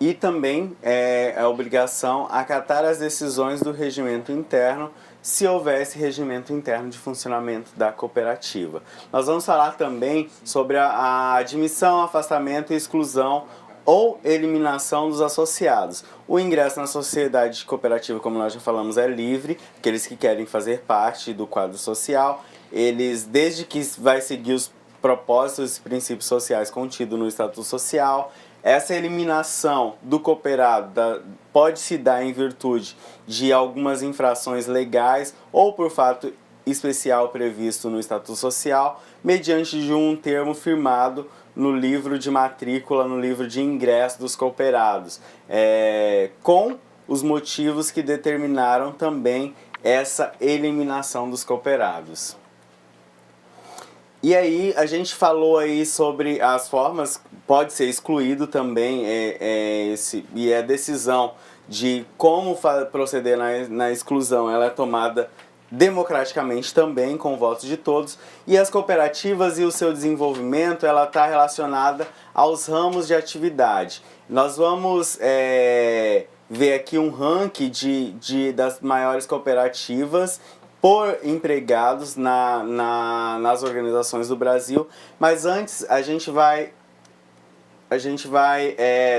E também é a obrigação acatar as decisões do regimento interno, se houver esse regimento interno de funcionamento da cooperativa. Nós vamos falar também sobre a admissão, afastamento, exclusão ou eliminação dos associados. O ingresso na sociedade cooperativa, como nós já falamos, é livre. Aqueles que querem fazer parte do quadro social, eles, desde que vai seguir os propósitos e princípios sociais contidos no Estatuto Social. Essa eliminação do cooperado pode se dar em virtude de algumas infrações legais ou por fato especial previsto no Estatuto Social, mediante de um termo firmado no livro de matrícula, no livro de ingresso dos cooperados, com os motivos que determinaram também essa eliminação dos cooperados. E aí, a gente falou aí sobre as formas, pode ser excluído também, e a decisão de como proceder na exclusão, ela é tomada democraticamente também, com votos de todos, e as cooperativas e o seu desenvolvimento, ela está relacionada aos ramos de atividade. Nós vamos ver aqui um ranking das maiores cooperativas por empregados nas organizações do Brasil, mas antes a gente vai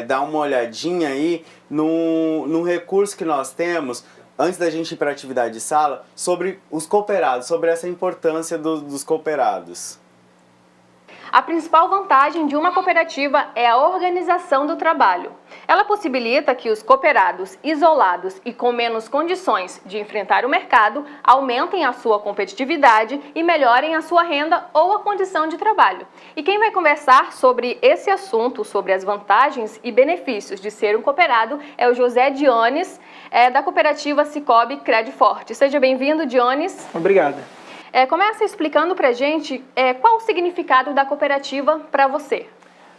dar uma olhadinha aí num recurso que nós temos, antes da gente ir para a atividade de sala, sobre os cooperados, sobre essa importância dos cooperados. A principal vantagem de uma cooperativa é a organização do trabalho. Ela possibilita que os cooperados isolados e com menos condições de enfrentar o mercado aumentem a sua competitividade e melhorem a sua renda ou a condição de trabalho. E quem vai conversar sobre esse assunto, sobre as vantagens e benefícios de ser um cooperado, é o José Dionis, da cooperativa Cicobi Credforte. Seja bem-vindo, Dionis. Obrigado. Começa explicando pra gente qual o significado da cooperativa para você.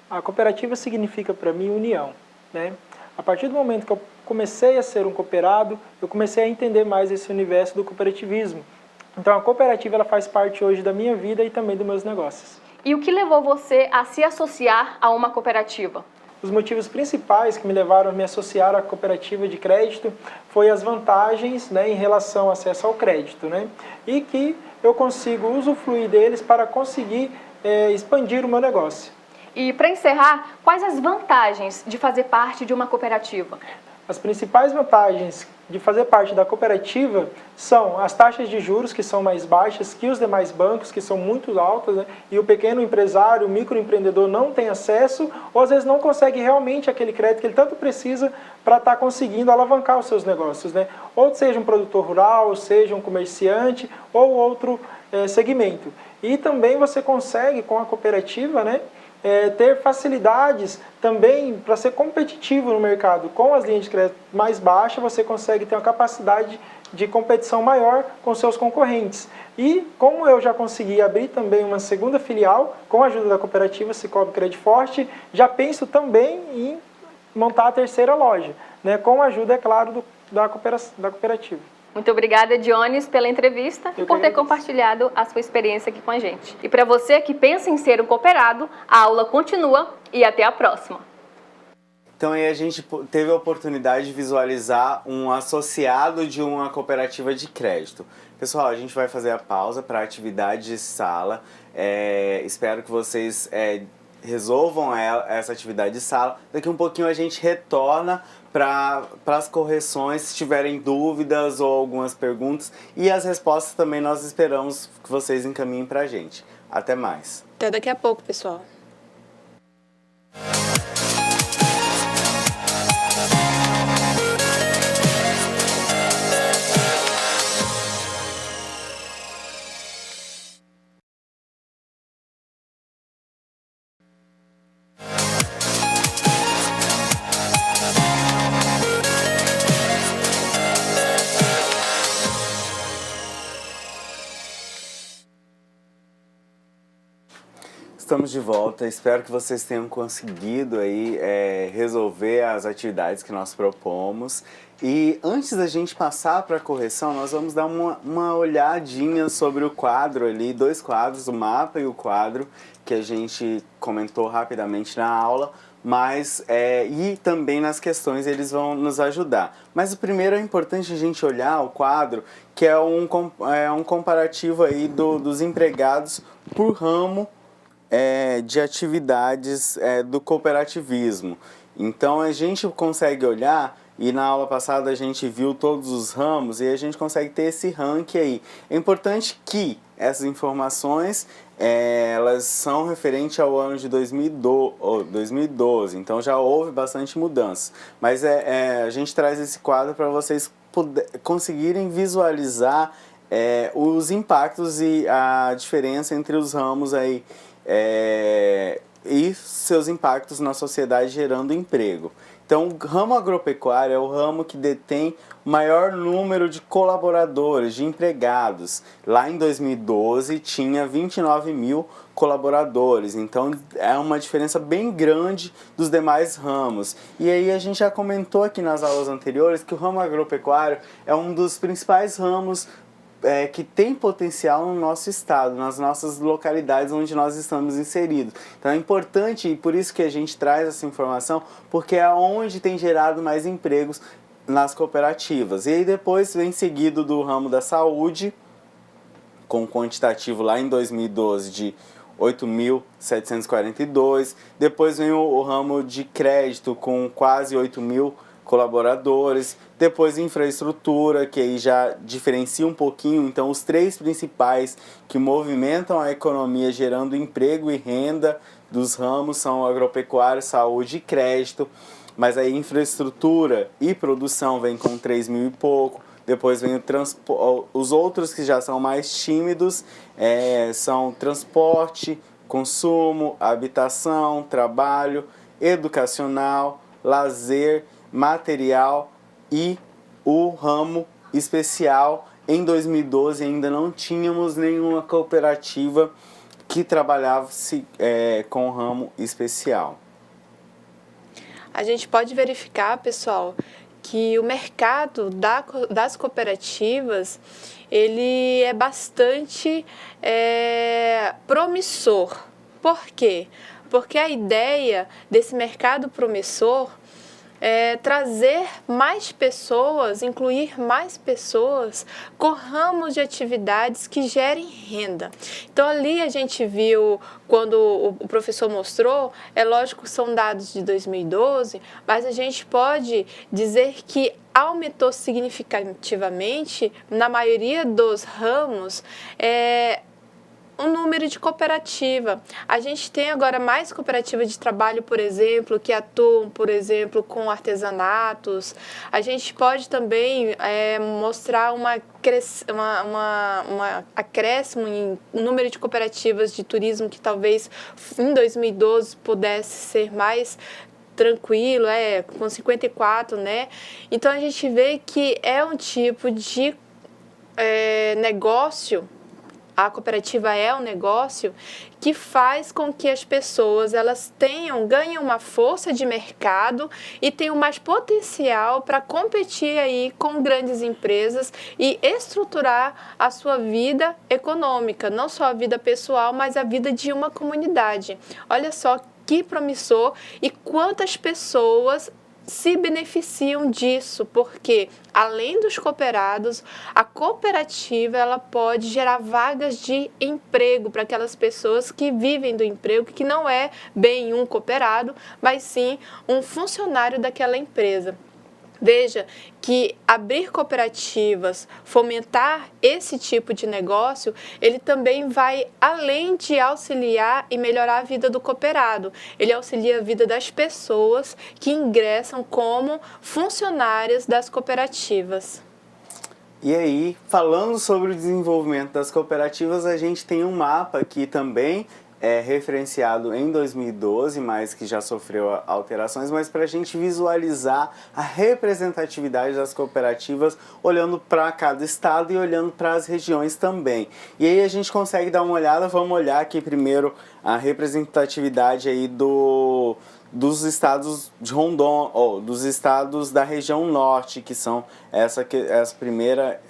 A cooperativa significa para mim união, né? A partir do momento que eu comecei a ser um cooperado, eu comecei a entender mais esse universo do cooperativismo. Então a cooperativa ela faz parte hoje da minha vida e também dos meus negócios. E o que levou você a se associar a uma cooperativa? Os motivos principais que me levaram a me associar à cooperativa de crédito foi as vantagens, né, em relação ao acesso ao crédito, né? E que eu consigo usufruir deles para conseguir expandir o meu negócio. E para encerrar, quais as vantagens de fazer parte de uma cooperativa? As principais vantagens de fazer parte da cooperativa são as taxas de juros, que são mais baixas que os demais bancos, que são muito altas, né? E o pequeno empresário, o microempreendedor não tem acesso, ou às vezes não consegue realmente aquele crédito que ele tanto precisa para estar conseguindo alavancar os seus negócios, né? Ou seja um produtor rural, seja um comerciante, ou outro segmento. E também você consegue, com a cooperativa, né, ter facilidades também para ser competitivo no mercado. Com as linhas de crédito mais baixas, você consegue ter uma capacidade de competição maior com seus concorrentes. E como eu já consegui abrir também uma segunda filial, com a ajuda da cooperativa Sicoob Crédito Forte, já penso também em montar a terceira loja, né, com a ajuda, é claro, da cooperativa. Muito obrigada, Dionis, pela entrevista e por ter compartilhado a sua experiência aqui com a gente. E para você que pensa em ser um cooperado, a aula continua e até a próxima. Então aí a gente teve a oportunidade de visualizar um associado de uma cooperativa de crédito. Pessoal, a gente vai fazer a pausa para a atividade de sala. Espero que vocês resolvam essa atividade de sala. Daqui um pouquinho a gente retorna para as correções, se tiverem dúvidas ou algumas perguntas. E as respostas também nós esperamos que vocês encaminhem para a gente. Até mais. Até daqui a pouco, pessoal. Estamos de volta, espero que vocês tenham conseguido aí, resolver as atividades que nós propomos. E antes da gente passar para a correção, nós vamos dar uma olhadinha sobre o quadro ali, 2 quadros, o mapa e o quadro, que a gente comentou rapidamente na aula, mas e também nas questões eles vão nos ajudar. Mas o primeiro é importante a gente olhar o quadro, que é um comparativo aí dos empregados por ramo de atividades do cooperativismo. Então a gente consegue olhar, e na aula passada a gente viu todos os ramos e a gente consegue ter esse ranking aí. É importante que essas informações elas são referentes ao ano de 2012, então já houve bastante mudança. Mas a gente traz esse quadro para vocês conseguirem visualizar os impactos e a diferença entre os ramos aí, e seus impactos na sociedade gerando emprego. Então, o ramo agropecuário é o ramo que detém o maior número de colaboradores, de empregados. Lá em 2012 tinha 29 mil colaboradores, então é uma diferença bem grande dos demais ramos. E aí a gente já comentou aqui nas aulas anteriores que o ramo agropecuário é um dos principais ramos que tem potencial no nosso estado, nas nossas localidades onde nós estamos inseridos. Então é importante, e por isso que a gente traz essa informação, porque é onde tem gerado mais empregos nas cooperativas. E aí depois vem seguido do ramo da saúde, com um quantitativo lá em 2012 de 8.742. Depois vem o ramo de crédito com quase 8 mil colaboradores, depois infraestrutura, que aí já diferencia um pouquinho. Então os 3 principais que movimentam a economia gerando emprego e renda dos ramos são agropecuário, saúde e crédito, mas aí infraestrutura e produção vem com 3 mil e pouco. Depois vem os outros que já são mais tímidos, são transporte, consumo, habitação, trabalho, educacional, lazer, material e o ramo especial. Em 2012 ainda não tínhamos nenhuma cooperativa que trabalhasse com o ramo especial. A gente pode verificar, pessoal, que o mercado das cooperativas ele é bastante promissor. Por quê? Porque a ideia desse mercado promissor trazer mais pessoas, incluir mais pessoas com ramos de atividades que gerem renda. Então ali a gente viu, quando o professor mostrou, é lógico que são dados de 2012, mas a gente pode dizer que aumentou significativamente na maioria dos ramos o número de cooperativa. A gente tem agora mais cooperativas de trabalho, por exemplo, que atuam, por exemplo, com artesanatos. A gente pode também mostrar um acréscimo em número de cooperativas de turismo que talvez em 2012 pudesse ser mais tranquilo, com 54, né? Então a gente vê que é um tipo de negócio. A cooperativa é um negócio que faz com que as pessoas ganhem uma força de mercado e tenham mais potencial para competir aí com grandes empresas e estruturar a sua vida econômica, não só a vida pessoal, mas a vida de uma comunidade. Olha só que promissor e quantas pessoas se beneficiam disso, porque além dos cooperados, a cooperativa ela pode gerar vagas de emprego para aquelas pessoas que vivem do emprego, que não é bem um cooperado, mas sim um funcionário daquela empresa. Veja que abrir cooperativas, fomentar esse tipo de negócio, ele também vai além de auxiliar e melhorar a vida do cooperado. Ele auxilia a vida das pessoas que ingressam como funcionárias das cooperativas. E aí, falando sobre o desenvolvimento das cooperativas, a gente tem um mapa que também é referenciado em 2012, mas que já sofreu alterações, mas para a gente visualizar a representatividade das cooperativas, olhando para cada estado e olhando para as regiões também. E aí a gente consegue dar uma olhada, vamos olhar aqui primeiro a representatividade aí dos estados de Rondônia, dos estados da região norte, que são essa primeira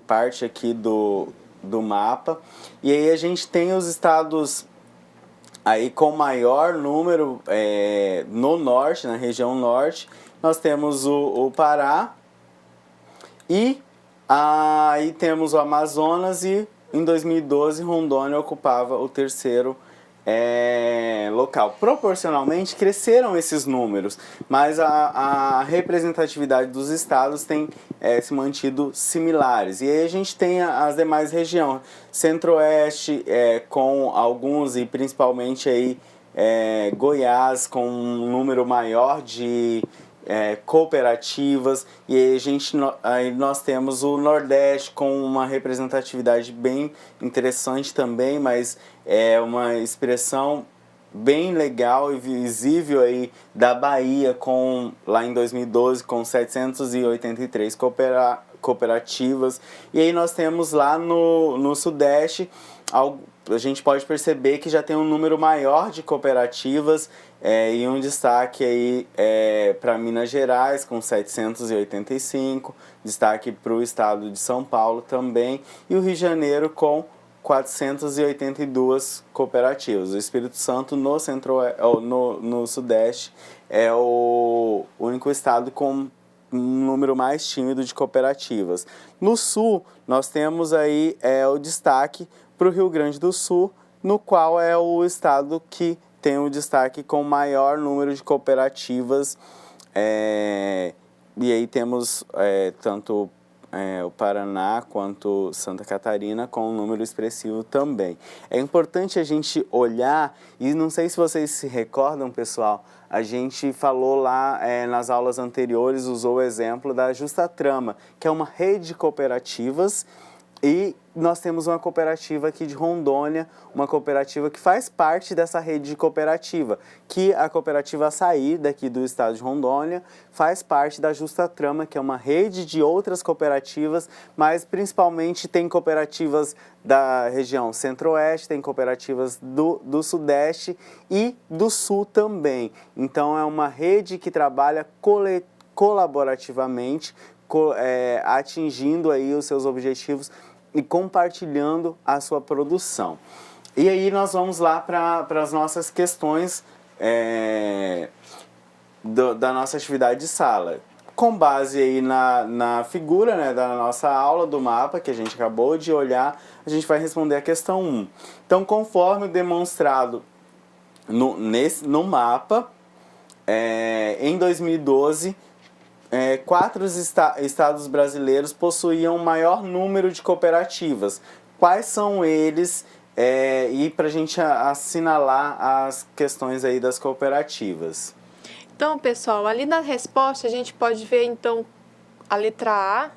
parte aqui do mapa. E aí a gente tem os estados aí com maior número no norte, na região norte. Nós temos o Pará e aí temos o Amazonas, e em 2012 Rondônia ocupava o terceiro local. Proporcionalmente cresceram esses números, mas a representatividade dos estados tem se mantido similares. E aí a gente tem as demais regiões, Centro-Oeste com alguns, e principalmente aí Goiás com um número maior de cooperativas, e aí nós temos o Nordeste com uma representatividade bem interessante também, mas é uma expressão bem legal e visível aí da Bahia, lá em 2012 com 783 cooperativas. E aí nós temos lá no Sudeste, a gente pode perceber que já tem um número maior de cooperativas, e um destaque aí para Minas Gerais com 785, destaque para o estado de São Paulo também, e o Rio de Janeiro com 482 cooperativas. O Espírito Santo no Sudeste é o único estado com um número mais tímido de cooperativas. No Sul, nós temos aí o destaque para o Rio Grande do Sul, no qual é o estado que tem o destaque com maior número de cooperativas, e aí temos tanto o Paraná quanto Santa Catarina com um número expressivo também. É importante a gente olhar, e não sei se vocês se recordam, pessoal, a gente falou lá nas aulas anteriores, usou o exemplo da Justa Trama, que é uma rede de cooperativas, e nós temos uma cooperativa aqui de Rondônia, uma cooperativa que faz parte dessa rede de cooperativa, que a cooperativa Açaí, daqui do estado de Rondônia, faz parte da Justa Trama, que é uma rede de outras cooperativas, mas principalmente tem cooperativas da região Centro-Oeste, tem cooperativas do Sudeste e do Sul também. Então é uma rede que trabalha colaborativamente, atingindo aí os seus objetivos e compartilhando a sua produção. E aí nós vamos lá para as nossas questões da nossa atividade de sala. Com base aí na figura, né, da nossa aula do mapa, que a gente acabou de olhar, a gente vai responder a questão 1. Então, conforme demonstrado no mapa, em 2012, 4 estados brasileiros possuíam maior número de cooperativas, quais são eles e para a gente assinalar as questões aí das cooperativas. Então, pessoal, ali na resposta a gente pode ver, então, a letra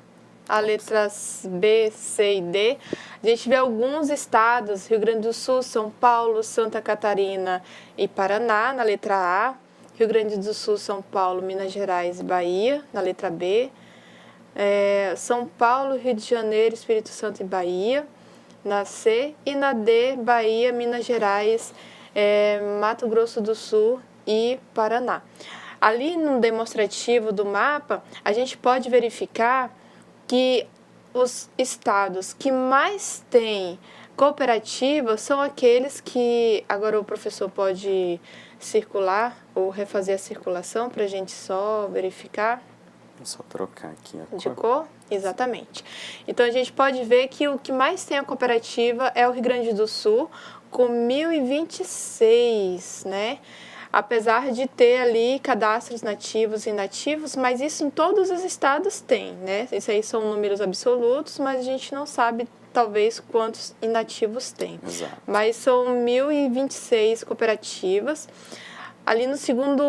A letras B, C e D. A gente vê alguns estados, Rio Grande do Sul, São Paulo, Santa Catarina e Paraná, na letra A. Rio Grande do Sul, São Paulo, Minas Gerais e Bahia, na letra B. São Paulo, Rio de Janeiro, Espírito Santo e Bahia, na C. E na D, Bahia, Minas Gerais, Mato Grosso do Sul e Paraná. Ali no demonstrativo do mapa, a gente pode verificar que os estados que mais têm cooperativas são aqueles que... Agora o professor pode circular ou refazer a circulação para a gente só verificar. Vou só trocar aqui a cor. De cor? Exatamente. Então, a gente pode ver que o que mais tem a cooperativa é o Rio Grande do Sul, com 1.026, né? Apesar de ter ali cadastros nativos e inativos, mas isso em todos os estados tem, né? Isso aí são números absolutos, mas a gente não sabe, talvez, quantos inativos tem. Exato. Mas são 1.026 cooperativas. Ali no segundo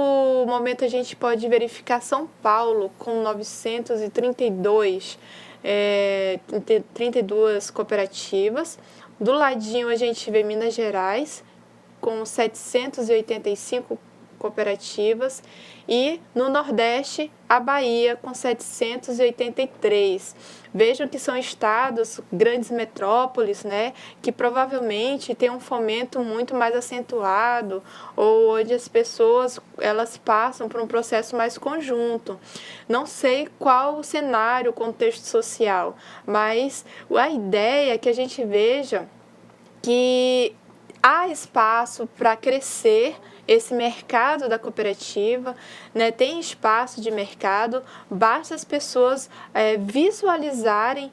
momento a gente pode verificar São Paulo com 932, 32 cooperativas. Do ladinho a gente vê Minas Gerais com 785 cooperativas e no Nordeste a Bahia com 783. Vejam que são estados, grandes metrópoles, né, que provavelmente têm um fomento muito mais acentuado ou onde as pessoas elas passam por um processo mais conjunto. Não sei qual o cenário, o contexto social, mas a ideia é que a gente veja que há espaço para crescer esse mercado da cooperativa, né? Tem espaço de mercado, basta as pessoas visualizarem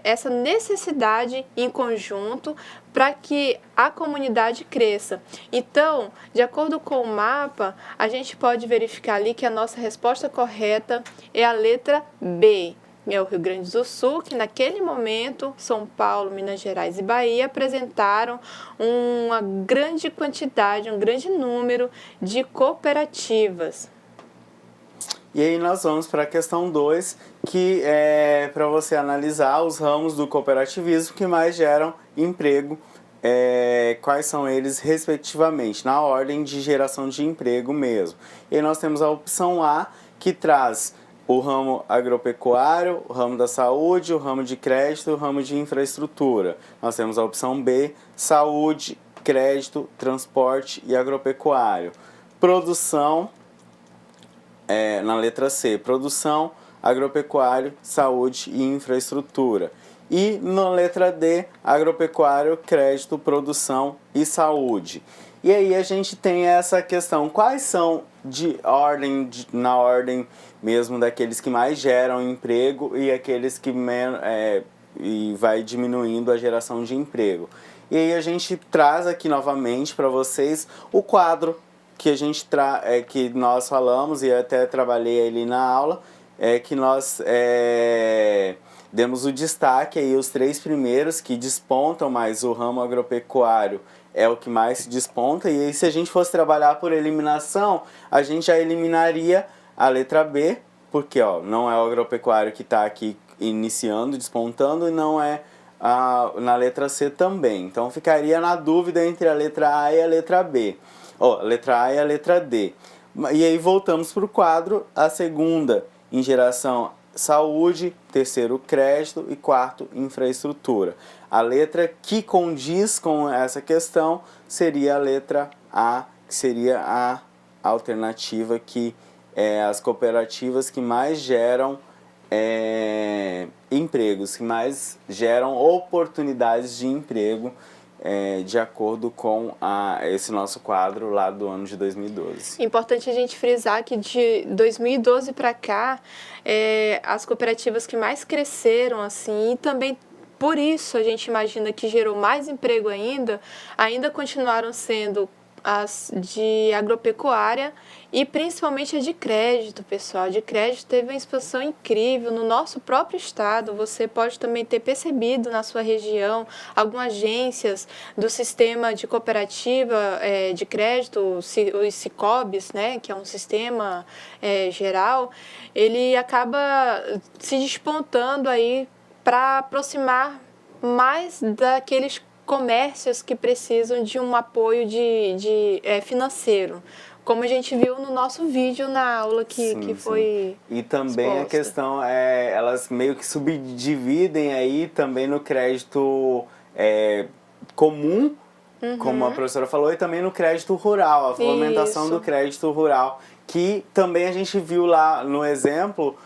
essa necessidade em conjunto para que a comunidade cresça. Então, de acordo com o mapa, a gente pode verificar ali que a nossa resposta correta é a letra B. É o Rio Grande do Sul, que naquele momento, São Paulo, Minas Gerais e Bahia apresentaram uma grande quantidade, um grande número de cooperativas. E aí nós vamos para a questão 2, que é para você analisar os ramos do cooperativismo que mais geram emprego, quais são eles respectivamente, na ordem de geração de emprego mesmo. E aí nós temos a opção A, que traz o ramo agropecuário, o ramo da saúde, o ramo de crédito, o ramo de infraestrutura. Nós temos a opção B, saúde, crédito, transporte e agropecuário. Produção, na letra C, produção, agropecuário, saúde e infraestrutura. E na letra D, agropecuário, crédito, produção e saúde. E aí a gente tem essa questão, quais são na ordem mesmo daqueles que mais geram emprego e aqueles que e vai diminuindo a geração de emprego. E aí a gente traz aqui novamente para vocês o quadro que que nós falamos e até trabalhei ali na aula, que nós demos o destaque aí os 3 primeiros que despontam, mas o ramo agropecuário é o que mais se desponta. E aí, se a gente fosse trabalhar por eliminação, a gente já eliminaria a letra B, porque não é o agropecuário que está aqui iniciando, despontando, e não é na letra C também. Então ficaria na dúvida entre a letra A e a letra B. A letra A e a letra D. E aí voltamos para o quadro, a segunda em geração saúde, terceiro crédito e quarto infraestrutura. A letra que condiz com essa questão seria a letra A, que seria a alternativa que as cooperativas que mais geram empregos, que mais geram oportunidades de emprego, de acordo com esse nosso quadro lá do ano de 2012. Importante a gente frisar que de 2012 para cá, as cooperativas que mais cresceram, assim, e também por isso a gente imagina que gerou mais emprego ainda continuaram sendo as de agropecuária e principalmente a de crédito, pessoal. A de crédito teve uma expansão incrível no nosso próprio estado. Você pode também ter percebido na sua região algumas agências do sistema de cooperativa de crédito, os Sicobs, né, que é um sistema geral, ele acaba se despontando aí para aproximar mais daqueles comércios que precisam de um apoio financeiro, como a gente viu no nosso vídeo na aula que foi E também exposta. A questão é, elas meio que subdividem aí também no crédito comum, como a professora falou, e também no crédito rural, a fomentação Isso. do crédito rural, que também a gente viu lá no exemplo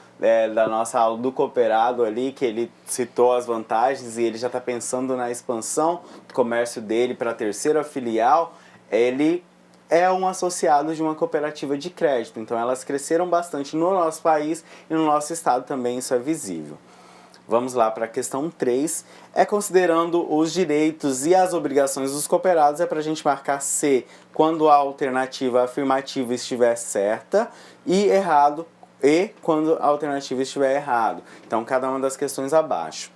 da nossa aula do cooperado ali, que ele citou as vantagens e ele já está pensando na expansão do comércio dele para a terceira filial. Ele é um associado de uma cooperativa de crédito, então elas cresceram bastante no nosso país e no nosso estado também isso é visível. Vamos lá para a questão 3, considerando os direitos e as obrigações dos cooperados, para a gente marcar C, quando a alternativa afirmativa estiver certa, e errado, e quando a alternativa estiver errado. Então, cada uma das questões abaixo.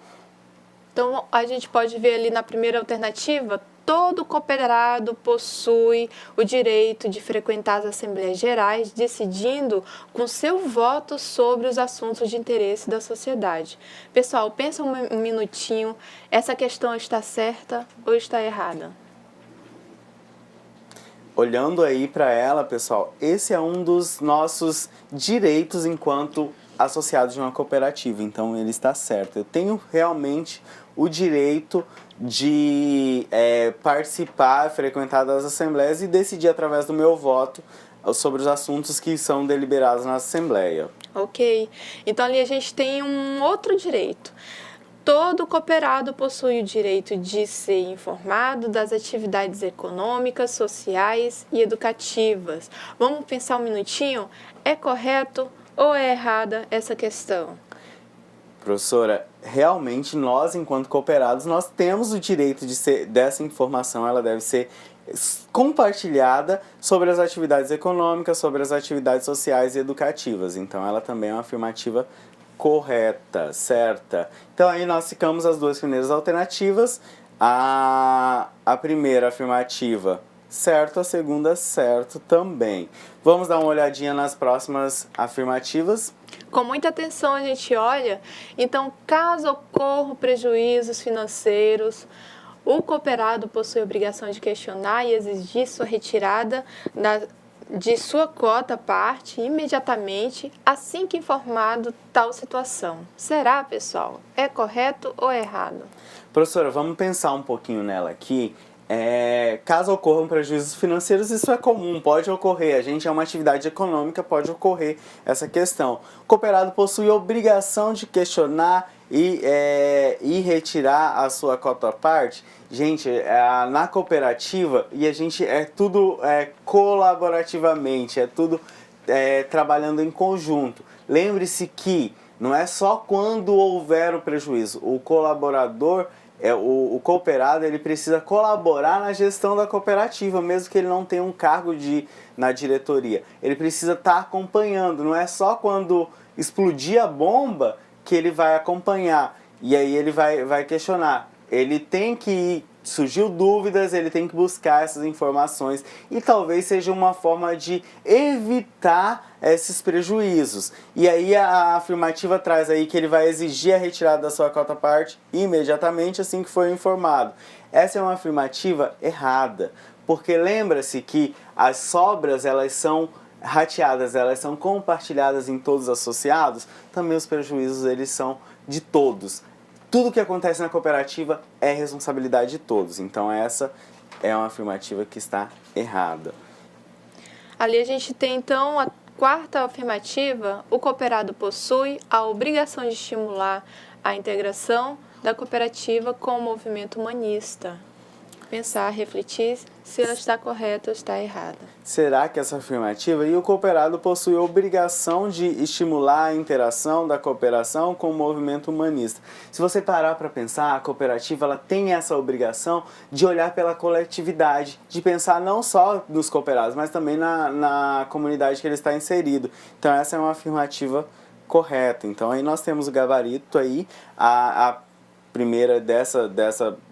Então, a gente pode ver ali na primeira alternativa, todo cooperado possui o direito de frequentar as Assembleias Gerais, decidindo com seu voto sobre os assuntos de interesse da sociedade. Pessoal, pensa um minutinho, essa questão está certa ou está errada? Olhando aí para ela, pessoal, esse é um dos nossos direitos enquanto associados de uma cooperativa, então ele está certo. Eu tenho realmente o direito de participar, frequentar das assembleias e decidir através do meu voto sobre os assuntos que são deliberados na assembleia. Ok, então ali a gente tem um outro direito. Todo cooperado possui o direito de ser informado das atividades econômicas, sociais e educativas. Vamos pensar um minutinho? É correto ou é errada essa questão? Professora, realmente nós, enquanto cooperados, nós temos o direito dessa informação, ela deve ser compartilhada sobre as atividades econômicas, sobre as atividades sociais e educativas. Então, ela também é uma afirmativa correta, certa. Então, aí nós ficamos as duas primeiras alternativas. A primeira afirmativa, certo, a segunda, certo também. Vamos dar uma olhadinha nas próximas afirmativas. Com muita atenção a gente olha, então caso ocorram prejuízos financeiros, o cooperado possui a obrigação de questionar e exigir sua retirada de sua cota à parte imediatamente assim que informado tal situação. Será, pessoal? É correto ou é errado? Professora, vamos pensar um pouquinho nela aqui. Caso ocorram prejuízos financeiros, isso é comum, pode ocorrer. A gente é uma atividade econômica, pode ocorrer essa questão. O cooperado possui a obrigação de questionar e retirar a sua cota à parte. Gente, na cooperativa, e a gente tudo colaborativamente, tudo trabalhando em conjunto. Lembre-se que não é só quando houver o prejuízo, o colaborador, o cooperado, ele precisa colaborar na gestão da cooperativa, mesmo que ele não tenha um cargo na diretoria. Ele precisa estar acompanhando, não é só quando explodir a bomba que ele vai acompanhar e aí ele vai questionar. Ele tem que surgiu dúvidas, ele tem que buscar essas informações e talvez seja uma forma de evitar esses prejuízos. E aí a afirmativa traz aí que ele vai exigir a retirada da sua cota à parte imediatamente assim que for informado. Essa é uma afirmativa errada, porque lembra-se que as sobras, elas são rateadas, elas são compartilhadas em todos os associados, também os prejuízos eles são de todos. Tudo que acontece na cooperativa é responsabilidade de todos. Então essa é uma afirmativa que está errada. Ali a gente tem então a quarta afirmativa, o cooperado possui a obrigação de estimular a integração da cooperativa com o movimento humanista. pensar, refletir se ela está correta ou está errada. Será que essa afirmativa? E o cooperado possui a obrigação de estimular a interação da cooperação com o movimento humanista. Se você parar para pensar, a cooperativa ela tem essa obrigação de olhar pela coletividade, de pensar não só nos cooperados, mas também na comunidade que ele está inserido. Então essa é uma afirmativa correta. Então aí nós temos o gabarito aí, a primeira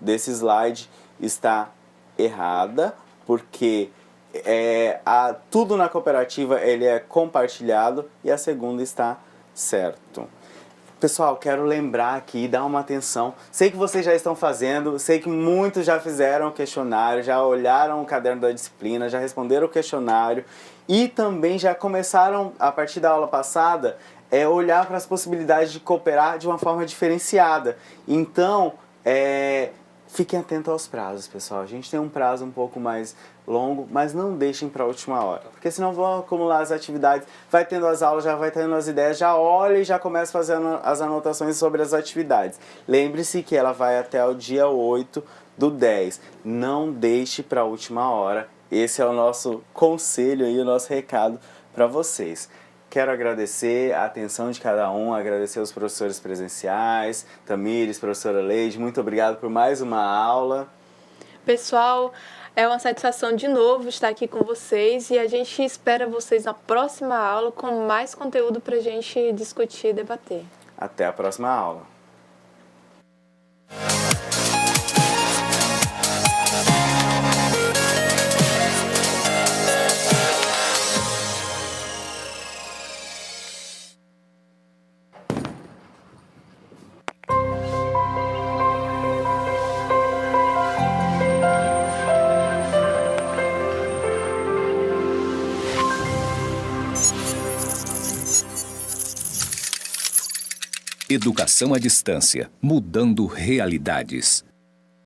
desse slide está errada, porque tudo na cooperativa ele é compartilhado, e a segunda está certo. Pessoal, quero lembrar aqui, dar uma atenção. Sei que vocês já estão fazendo, sei que muitos já fizeram o questionário, já olharam o caderno da disciplina, já responderam o questionário e também já começaram, a partir da aula passada, olhar para as possibilidades de cooperar de uma forma diferenciada. Então, fiquem atentos aos prazos, pessoal. A gente tem um prazo um pouco mais longo, mas não deixem para a última hora, porque senão vão acumular as atividades, vai tendo as aulas, já vai tendo as ideias, já olha e já começa fazendo as anotações sobre as atividades. Lembre-se que ela vai até o dia 8/10. Não deixe para a última hora. Esse é o nosso conselho e o nosso recado para vocês. Quero agradecer a atenção de cada um, agradecer aos professores presenciais, Tamires, professora Leide, muito obrigado por mais uma aula. Pessoal, é uma satisfação de novo estar aqui com vocês e a gente espera vocês na próxima aula com mais conteúdo para a gente discutir e debater. Até a próxima aula. Educação à distância, mudando realidades.